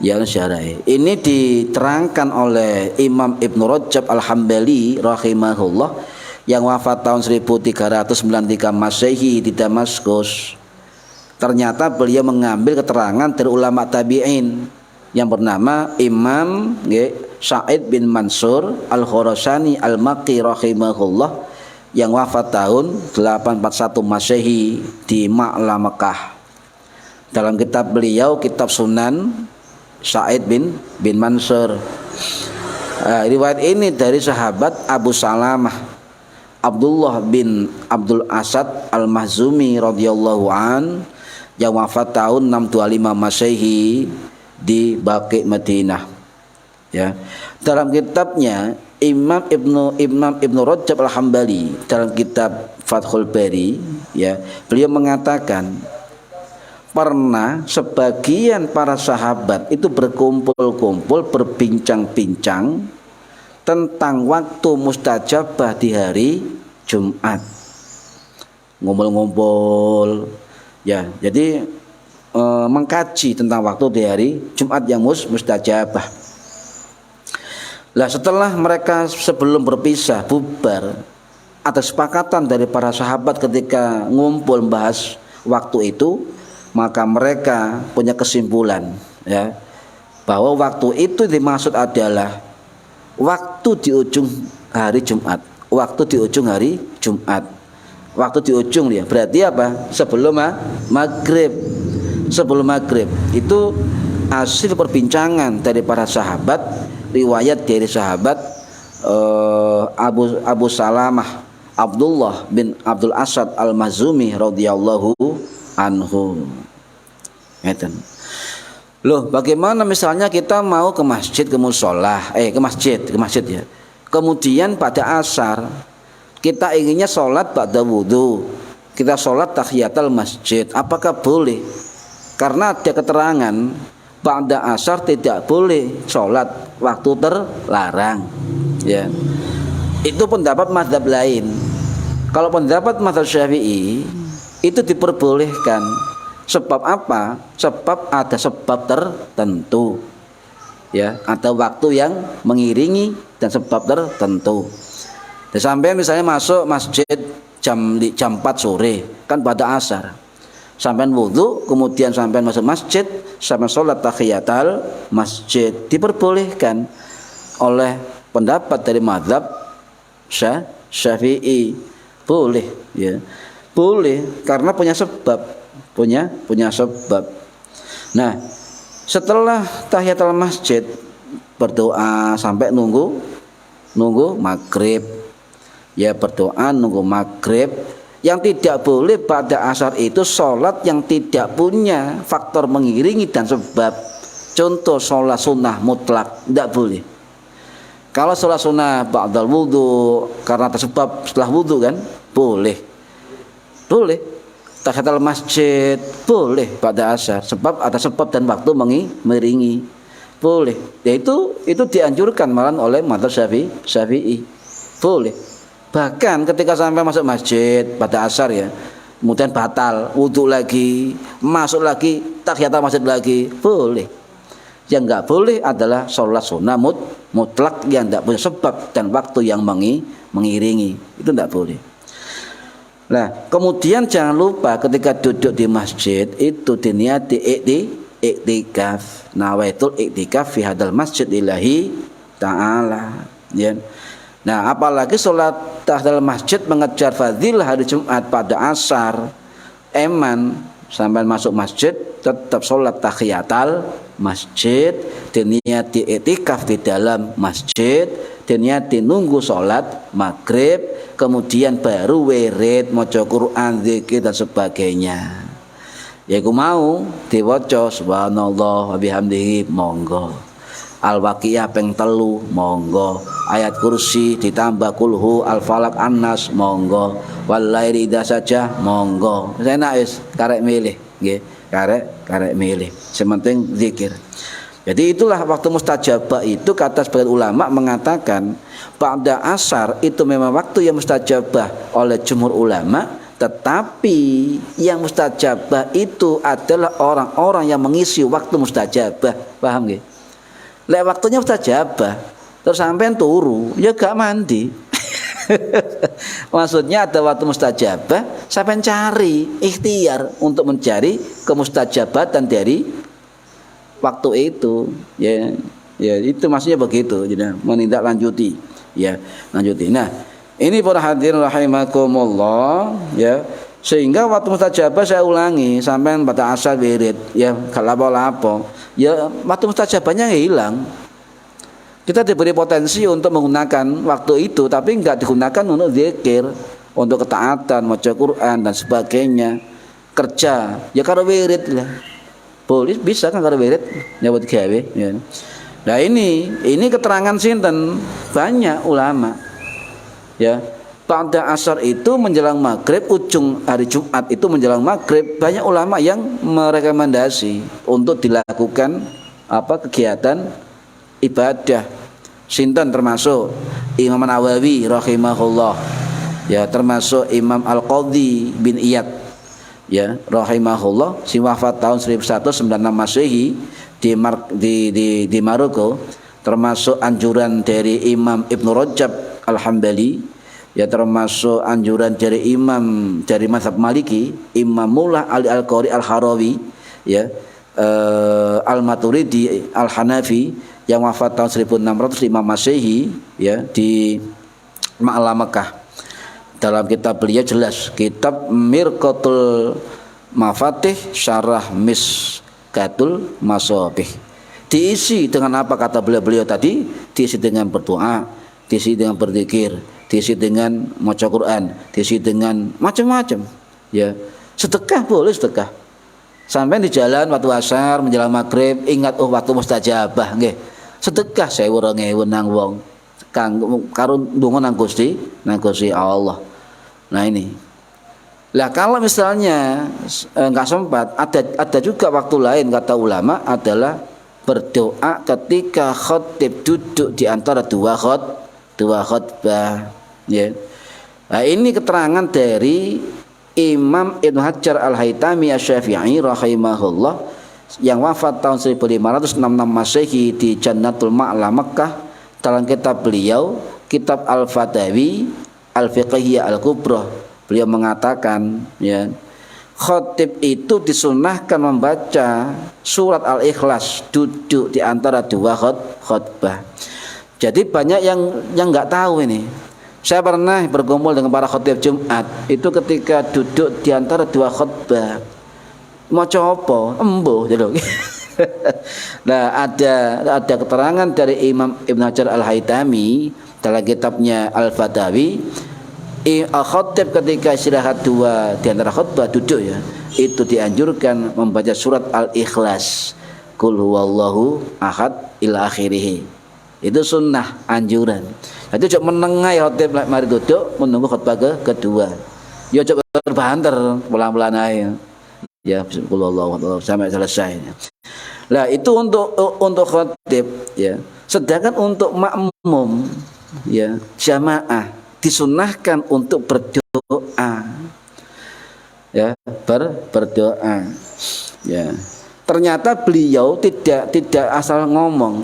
Ya sejarah. Ini diterangkan oleh Imam Ibnu Rajab Al-Hambali rahimahullah yang wafat tahun 1393 Masehi di Damaskus. Ternyata beliau mengambil keterangan dari ulama tabi'in yang bernama Imam Sa'id bin Mansur Al-Khurasani Al-Makki rahimahullah yang wafat tahun 841 Masehi di Ma'la Mekah. Dalam kitab beliau, kitab Sunan Sa'id bin Mansur. Riwayat ini dari sahabat Abu Salamah Abdullah bin Abdul Asad Al-Mahzumi radhiyallahu an yang wafat tahun 625 Masehi di Baqi Madinah. Ya. Dalam kitabnya Imam Ibnu Rajab Al-Hambali dalam kitab Fathul Bari ya, beliau mengatakan pernah sebagian para sahabat itu berkumpul-kumpul berbincang-bincang tentang waktu mustajabah di hari Jumat. Ngumpul-ngumpul ya. Jadi mengkaji tentang waktu di hari Jumat yang mustajabah. Lah setelah mereka sebelum berpisah bubar, ada kesepakatan dari para sahabat ketika ngumpul membahas waktu itu, maka mereka punya kesimpulan ya bahwa waktu itu dimaksud adalah waktu di ujung hari Jumat. Waktu di ujung hari Jumat. Waktu di ujung dia. Berarti apa? Sebelum maghrib. Sebelum maghrib. Itu hasil perbincangan dari para sahabat, riwayat dari sahabat Abu Salamah Abdullah bin Abdul Asad Al-Mahzumi radhiyallahu anhu. Ngeten. Loh, bagaimana misalnya kita mau ke masjid, ke mushola, ke masjid ya. Kemudian pada asar kita inginnya sholat ba'da wudhu, kita sholat tahiyatul masjid, apakah boleh? Karena ada keterangan ba'da asar tidak boleh sholat waktu terlarang ya. Itu pendapat mazhab lain. Kalau pendapat mazhab Syafi'i itu diperbolehkan. Sebab apa? Sebab ada sebab tertentu ya, ada waktu yang mengiringi dan sebab tertentu. Sampai misalnya masuk masjid jam 4 sore kan pada asar, sampai wudhu kemudian sampai masuk masjid sampai sholat tahiyatul masjid, diperbolehkan oleh pendapat dari mazhab Syafi'i. Boleh ya, boleh karena punya sebab, punya sebab. Nah, setelah tahiyatul masjid berdoa sampai nunggu maghrib ya, berdoa nunggu maghrib. Yang tidak boleh pada asar itu sholat yang tidak punya faktor mengiringi dan sebab. Contoh sholat sunnah mutlak tidak boleh. Kalau sholat sunnah ba'dal wudhu karena tersebab setelah wudhu kan boleh. Tahiyatul masjid boleh pada asar sebab ada sebab dan waktu mengiringi, boleh. Ya itu dianjurkan malah oleh mazhab Syafi'i. Boleh. Bahkan ketika sampai masuk masjid pada asar ya, kemudian batal wudhu lagi, masuk lagi tahiyatul masjid lagi, boleh. Yang enggak boleh adalah sholat sunnah mutlak yang enggak punya sebab dan waktu yang mengiringi. Itu enggak boleh. Nah, kemudian jangan lupa ketika duduk di masjid itu diniati iktikaf. Nawaitul iktikaf fi hadal masjid ilahi ta'ala. Ya. Nah, apalagi sholat tahdal masjid mengejar fadilah hari Jumat pada asar, eman sampai masuk masjid tetap sholat tahiyatul masjid, diniati iktikaf di dalam masjid, diniati nunggu sholat maghrib, kemudian baru wirid, maca Quran, zikir dan sebagainya. Ya aku mau diwaca subhanallah wa bihamdihi monggo. Al-Waqiah ping 3 monggo. Ayat kursi ditambah kulhu al-falak annas monggo. Walaili idza saja monggo. Enak wis karek milih nggih. Karek milih. Sementing zikir. Jadi itulah waktu mustajabah itu kata sebagian ulama mengatakan ba'da asar itu memang waktu yang mustajabah oleh jumhur ulama, tetapi yang mustajabah itu adalah orang-orang yang mengisi waktu mustajabah. Paham nggih? Lek waktunya mustajabah terus sampean turu ya gak mandi. Maksudnya ada waktu mustajabah, sampean cari ikhtiar untuk mencari kemustajabatan dari waktu itu. Ya itu maksudnya begitu. Jadi menindaklanjuti, ya lanjuti. Nah, ini para hadirin rahimakumullah, ya. Sehingga waktu mustajabah saya ulangi sampean pada asar wirid, ya kalau ya waktu mustajabahnya hilang. Kita diberi potensi untuk menggunakan waktu itu, tapi enggak digunakan untuk zikir, untuk ketaatan, maca Quran dan sebagainya. Kerja, ya karo wirid lah. Boleh bisa kan karo wirid nyebut gawe, ya. Nah ini keterangan sinten banyak ulama. Ya. Pada asar itu menjelang maghrib, ujung hari Jumat itu menjelang maghrib, banyak ulama yang merekomendasi untuk dilakukan kegiatan ibadah. Sinten termasuk Imam Nawawi rahimahullah, ya termasuk Imam Al-Qadhi bin Iyad, ya rahimahullah, si wafat tahun 1196 Masehi di Maroko, termasuk anjuran dari Imam Ibnu Rajab Al-Hambali, ya termasuk anjuran dari imam dari mazhab Maliki, Imam Mullah Ali Al-Qari Al-Harawi, ya Al-Maturidi Al-Hanafi yang wafat tahun 1605 Masehi, ya di Ma'la Mekah. Dalam kitab beliau jelas, kitab Mirqatul Mafatih Syarah Miskatul Masabih, diisi dengan apa kata beliau tadi? Diisi dengan berdoa, diisi dengan berzikir, diisi dengan maca Quran, diisi dengan macam-macam, ya. Sedekah boleh sedekah. Sampai di jalan waktu asar menjelang maghrib ingat waktu mustajabah nggih. Sedekah 1000 nang wong karo ndonga nang Gusti Allah. Nah ini. Lah kalau misalnya enggak sempat, ada juga waktu lain kata ulama adalah berdoa ketika khatib duduk di antara dua khutbah, ya. Nah, ini keterangan dari Imam Ibnu Hajar Al-Haytami Asy-Syafi'i rahimahullah yang wafat tahun 1566 Masehi di Jannatul Ma'la Mekah. Dalam kitab beliau, kitab Al-Fatawi Al-Fiqhiyah Al-Kubra, beliau mengatakan, ya, khatib itu disunahkan membaca surat Al-Ikhlas duduk di antara dua khutbah. Jadi banyak yang nggak tahu ini. Saya pernah bergumul dengan para khatib Jumat itu ketika duduk di antara dua khutbah maca apa embuh gitu. Nah, ada keterangan dari Imam Ibnu Hajar Al-Haytami dalam kitabnya Al-Fatawi, khatib ketika istirahat dua di antara khutbah duduk, ya, itu dianjurkan membaca surat Al-Ikhlas, Qul huwallahu ahad ila akhirih. Itu sunnah anjuran. Itu cuma menengai khotib mari duduk menunggu khutbah kedua. Ya coba berbanter pelan-pelan aja. Ya bismillah sampai selesai. Lah itu untuk khotib, ya. Sedangkan untuk makmum, ya, jamaah disunahkan untuk berdoa. Ya, berdoa. Ya. ternyata beliau tidak asal ngomong.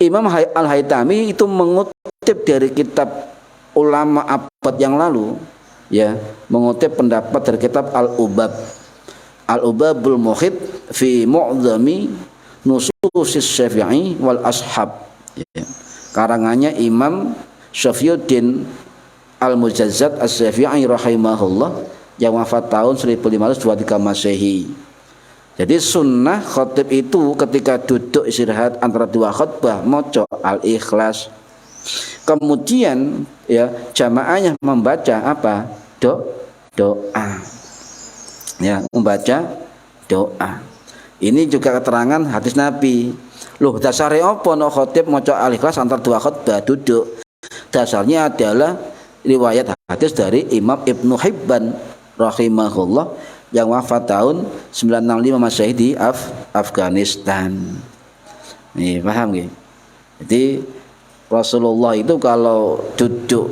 Imam Al-Haytami itu mengutip dari kitab ulama abad yang lalu, ya, mengutip pendapat dari kitab Al-Ubabul Muhit fi Mu'dhami Nususis Syafi'i wal Ashab, ya. Karangannya Imam Syafiyuddin Al-Mujazzad As-Syafi'i rahimahullah yang wafat tahun 1523 Masehi. Jadi sunnah khotib itu ketika duduk istirahat antara dua khutbah maca Al-Ikhlas. Kemudian ya jamaahnya membaca apa? Doa. Ya, membaca doa. Ini juga keterangan hadis Nabi. Loh, dasare apa nek khotib maca Al-Ikhlas antara dua khutbah duduk? Dasarnya adalah riwayat hadis dari Imam Ibnu Hibban rahimahullah yang wafat tahun 965 Masehi di Afghanistan. Nih, paham nggih? Jadi Rasulullah itu kalau duduk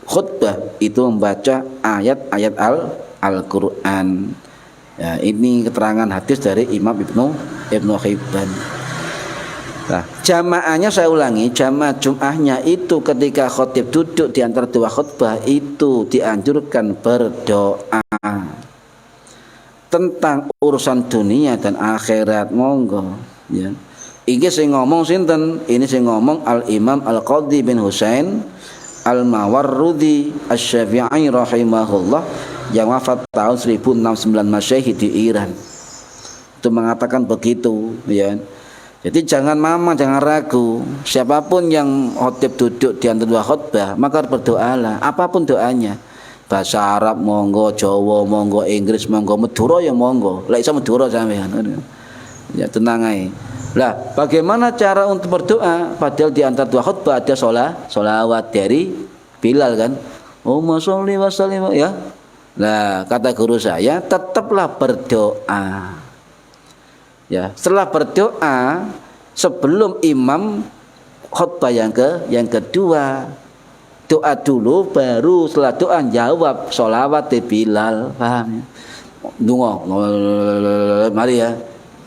khutbah itu membaca ayat-ayat Al-Qur'an. Ya, ini keterangan hadis dari Imam Ibnu Hibban. Nah, jamaahnya saya ulangi, jamaah Jum'ahnya itu ketika khotib duduk di antara dua khutbah itu dianjurkan berdoa tentang urusan dunia dan akhirat, monggo, ya. Iki sing ngomong sinten? Ini sing ngomong Al-Imam Al-Qadhi bin Husain Al-Mawarrudi Asy-Syafi'i rahimahullah yang wafat tahun 1069 Masehi di Iran. Itu mengatakan begitu, ya. Jadi jangan ragu. Siapapun yang khotib duduk di antara dua khutbah, maka berdoalah. Apapun doanya, bahasa Arab monggo, Jawa monggo, Inggris monggo, Madura ya monggo. Lah iso Madura sampean. Ya tenang ae. Lah, bagaimana cara untuk berdoa? Padahal di antara dua khutbah ada sholawat dari Bilal kan. Allahumma sholli wa sallim, ya. Nah, kata guru saya, tetaplah berdoa. Ya, setelah berdoa sebelum imam khutbah yang kedua, doa dulu, baru setelah doa jawab sholawat di Bilal, paham ya? Dungo, mari ya,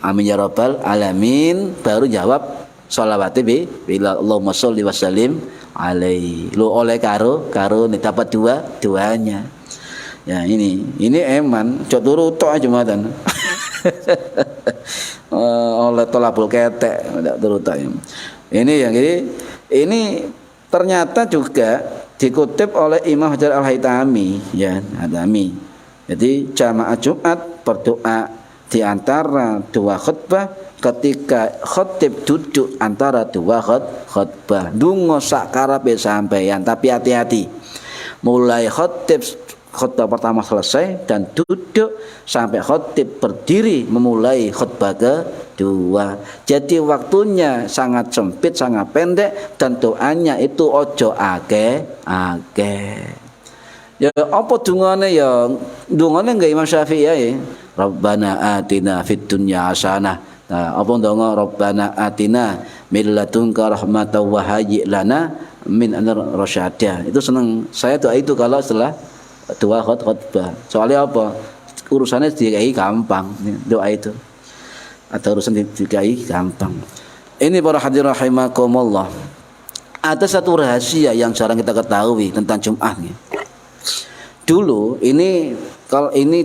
amin ya rabbal alamin, baru jawab sholawat di Bilal, Allahumma sholli wa sallim alaihi. Lu oleh karo nih dapat duanya. Ya ini eman, cok turu tok aja matan. Oleh tolabul ketek tidak terutama. Ini yang ini ternyata juga dikutip oleh Imam Hajar Al-Haytami, ya, Haytami. Jadi jamaah Jumat berdoa di antara dua khutbah ketika khotib duduk antara dua khutbah. Dungo sak karepe sampeyan, tapi hati-hati. Mulai khutbah pertama selesai dan duduk sampai khotib berdiri memulai khutbah kedua. Jadi waktunya sangat sempit, sangat pendek, dan doanya itu ojo akeh. Ya apa dungane ya? Dungane enggak Imam Syafi'i ya. Rabbana atina fid dunya hasanah. Nah, apa ndonga Rabbana atina min ladunka rahmatan wa hayyi lana min amrina rasyada. Itu senang saya doa itu kalau setelah dua khutbah. Soalnya apa? Urusannya dikai gampang doa itu. Atau urusan dikai gampang. Ini para hadirin rahimakumullah. Ada satu rahasia yang jarang kita ketahui tentang Jumat. Dulu ini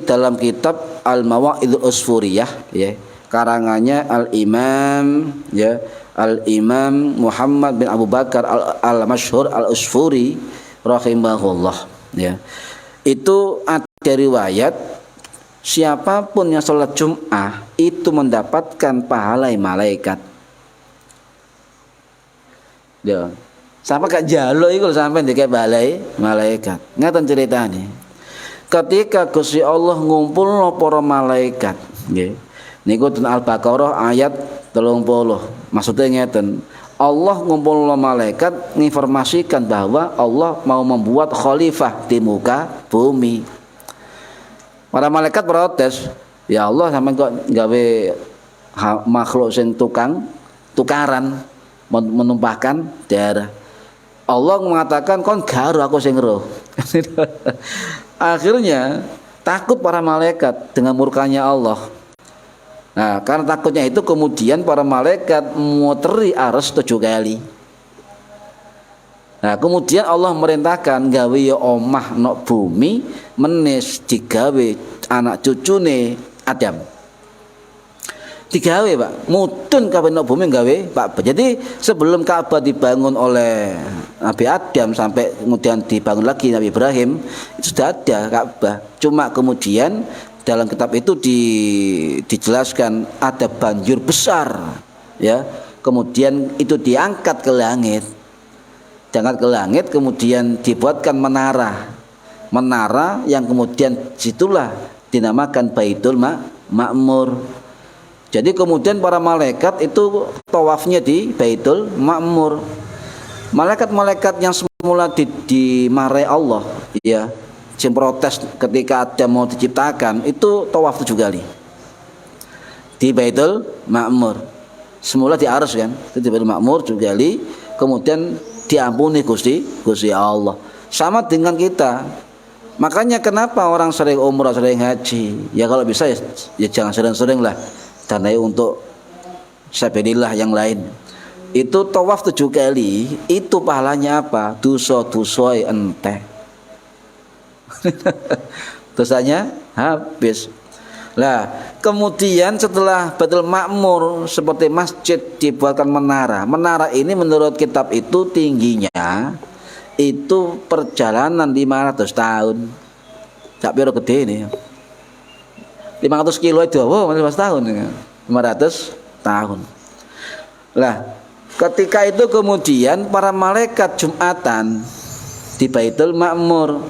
dalam kitab Al-Mawa'idul Usfuriyah, ya, karangannya Al-Imam, ya, Al-Imam Muhammad bin Abu Bakar Al-Masyhur Al-Usfuri rahimahullah, ya. Itu ada riwayat siapapun yang sholat Jum'ah itu mendapatkan pahala malaikat. Ya. Sampai gak jalo iku sampai dikek balai malaikat. Ngaten ceritane. Ketika Gusti Allah ngumpulno para malaikat, nggih. Niku ten Al-Baqarah ayat 30. Maksudnya ngeten. Allah ngumpulno malaikat menginformasikan bahwa Allah mau membuat khalifah di muka bumi. Para malaikat protes, "Ya Allah, sampean kok gawe makhluk sing tukaran menumpahkan darah." Allah mengatakan, "Kon garu aku sing roh." Akhirnya takut para malaikat dengan murkanya Allah. Nah, karena takutnya itu kemudian para malaikat muteri aras 7 kali. Nah, kemudian Allah merintahkan gawe ya omah nok bumi menis digawe anak cucune Adam. Digawe, Pak. Mudun kabeh nok bumi gawe Pak. Jadi sebelum Ka'bah dibangun oleh Nabi Adam sampai kemudian dibangun lagi Nabi Ibrahim, itu sudah ada Ka'bah. Cuma kemudian dalam kitab itu dijelaskan ada banjir besar, ya. Kemudian itu diangkat ke langit. Diangkat ke langit, kemudian dibuatkan menara. Menara yang kemudian situlah dinamakan Baitul Ma'mur. Jadi kemudian para malaikat itu tawafnya di Baitul Ma'mur. Malaikat-malaikat yang semula dimarahi Allah, ya, yang protes ketika Adam mau diciptakan, itu tawaf 7 kali di Baitul Ma'mur. Semula di Arsy kan, itu di Baitul Ma'mur 7 kali, kemudian diampuni Gusti Allah. Sama dengan kita. Makanya kenapa orang sering umrah, sering haji? Ya kalau bisa ya jangan sering-sering lah. Karena untuk sabilillah yang lain. Itu tawaf 7 kali, itu pahalanya apa? Dosa-dosa ente. Dosanya habis. Lah, kemudian setelah Baitul Ma'mur seperti masjid dibuatkan menara. Menara ini menurut kitab itu tingginya itu perjalanan 500 tahun. Tak piro gede ini. 500 kilo itu, wow, 15 tahun, 500 tahun. Lah, ketika itu kemudian para malaikat Jumatan di Baitul Ma'mur,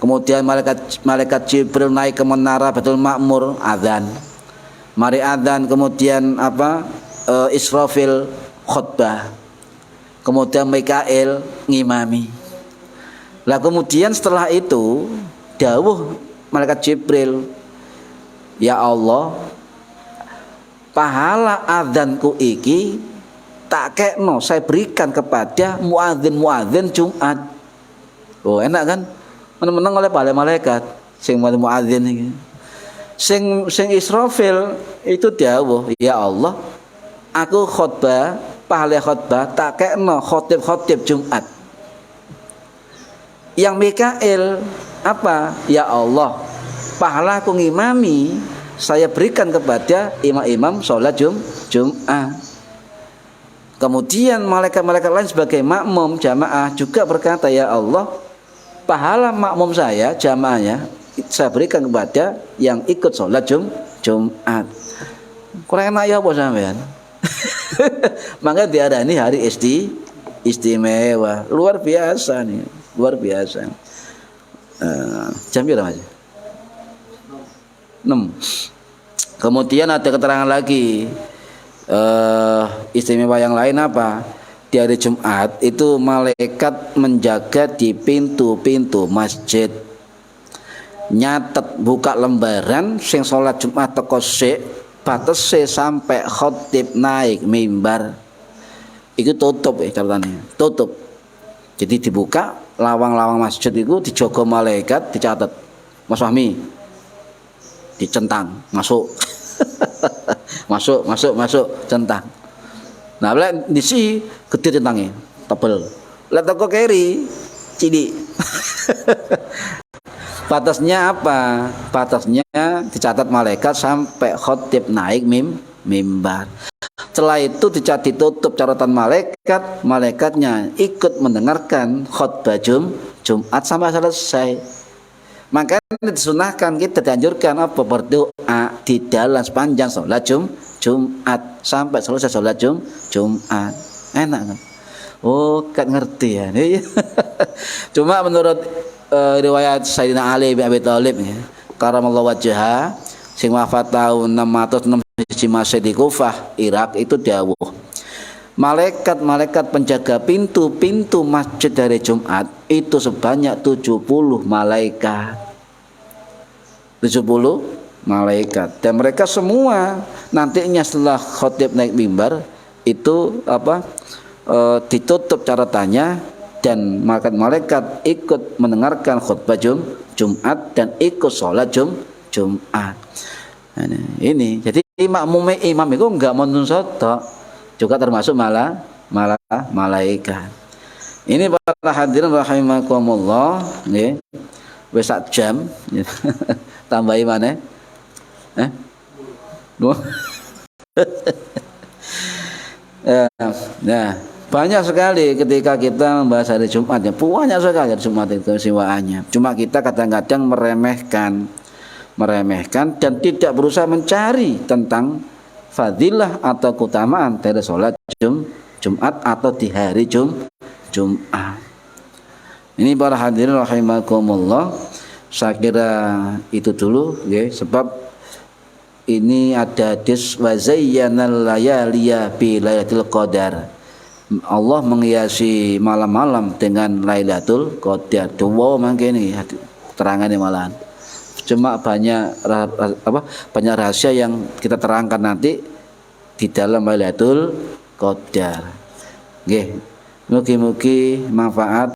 kemudian malaikat Jibril naik ke menara Baitul Ma'mur, adzan. Mari adzan, kemudian Israfil khutbah, kemudian Mikail ngimami. Lah kemudian setelah itu dawuh malaikat Jibril, ya Allah, pahala adzanku iki tak kekno saya berikan kepada muadzin Jumat. Oh, enak kan? Menang oleh para malaikat sing muadzin iki. Sing Israfil itu dawuh, ya Allah, aku khutbah, pahala khutbah tak kekno khotib Jumat. Yang Mikail apa? Ya Allah, pahala aku ngimami saya berikan kepada imam-imam sholat Jum'ah. Kemudian malaikat-malaikat lain sebagai makmum jamaah juga berkata, ya Allah, pahala makmum saya jamaahnya saya berikan kepada yang ikut sholat Jum'at. Kurang enak ya apa sampean? Maka diarani hari istimewa, luar biasa nih, luar biasa. Jam berapa Mas? 6. Kemudian ada keterangan lagi, istimewa yang lain apa? Di hari Jumat itu malaikat menjaga di pintu-pintu masjid, nyatet buka lembaran sing sholat Jumat teko sik batese sampai khotib naik mimbar. Itu tutup catatannya, tutup. Jadi dibuka lawang-lawang masjid itu dijogo malaikat, dicatat Mas Fahmi dicentang masuk. masuk centang. Nah, lek disi gede centangnya, tebel. Lek toko keri cilik. Batasnya apa? Batasnya dicatat malaikat sampai khotib naik mimbar. Setelah itu ditutup catatan malaikat, malaikatnya ikut mendengarkan khutbah Jumat sampai selesai. Makanya disunahkan, kita dianjurkan apa? Berdoa di dalam sepanjang sholat Jumat sampai selesai sholat Jumat. Enak kan? Oh, kan ngerti ya. Cuma menurut riwayat Sayyidina Ali bin Abi Thalib ya, karamallahu wajhah, sing wafat tahun 606 Masjid di Kufah, Irak, itu dawuh, malaikat-malaikat penjaga pintu-pintu masjid dari Jumat itu sebanyak 70 malaikat. 70 malaikat. Dan mereka semua nantinya setelah khotib naik mimbar itu ditutup catatannya, dan malaikat ikut mendengarkan khutbah Jumat dan ikut sholat Jumat. Nah, ini jadi makmume imam itu enggak manusa tok, juga termasuk malaikat. Ini para hadirin rahimakumullah, nggih. Wis sak jam. Tambahi maneh. Nah, banyak sekali ketika kita membahas hari Jumat ya, banyak sekali hari Jumat itu keistimewaannya. Cuma kita kadang-kadang meremehkan dan tidak berusaha mencari tentang fadilah atau keutamaan dari sholat Jumat atau di hari Jumat. Ini para hadirin rahimakumullah, saya kira itu dulu ya, sebab ini ada hadis wa zayyanal layaliya bi lailatul qadar. Allah menghiasi malam-malam dengan Lailatul Qadar. Dua mangkene terangane malahan. Cuma banyak rahasia yang kita terangkan nanti di dalam Lailatul Qadar. Nggih. Mugi-mugi manfaat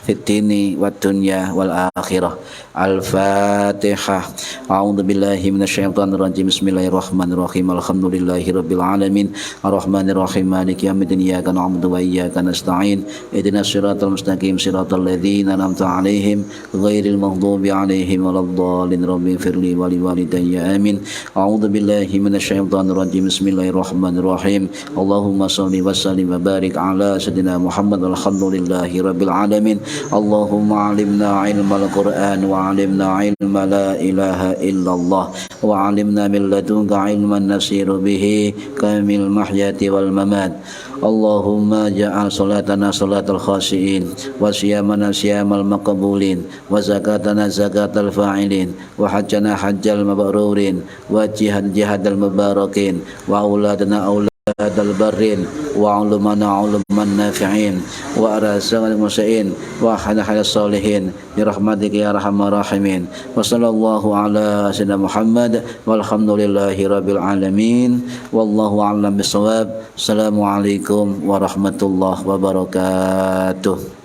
fid dini wad dunya wal akhirah. Al-Fatihah. A'udzu billahi minasyaitonir rajim. Bismillahirrahmanirrahim. Alhamdulillahirabbil alamin. Arrahmanir rahim. Maliki yaumiddin. Iyyaka na'budu wa iyyaka nasta'in. Ihdinas siratal mustaqim. Siratal ladzina an'amta 'alaihim ghairil maghdubi 'alaihim waladdallin. Rabbighfirli wa liwalidayya. Amin. A'udzu billahi minasyaitonir rajim. Bismillahirrahmanirrahim. Allahumma shalli wa sallim wa barik ala sayyidina Muhammad. Alhamdulillahirabbil alamin. Allahumma 'allimna 'ilmal Qur'an wa 'allimna 'ilma la ilaha illallah wa 'allimna min ladunka 'ilman nasiru bihi kamil mahyati wal mamat. Allahumma ja'al salatana salatal khashiin wa siyamana siyamal maqbulin wa zakatana zakatal fa'ilin wa hajjana hajjal mabrurin wa jihadal mubarakin wa auladana adal barrin wa ulumana uluman nafi'in wa arasal musa'in wa hana salihin bi rahmatika ya arhamar rahimin. Wa sallallahu ala sayyidina Muhammad walhamdulillahi rabbil alamin. Wallahu a'lam bissawab. Assalamualaikum warahmatullahi wabarakatuh.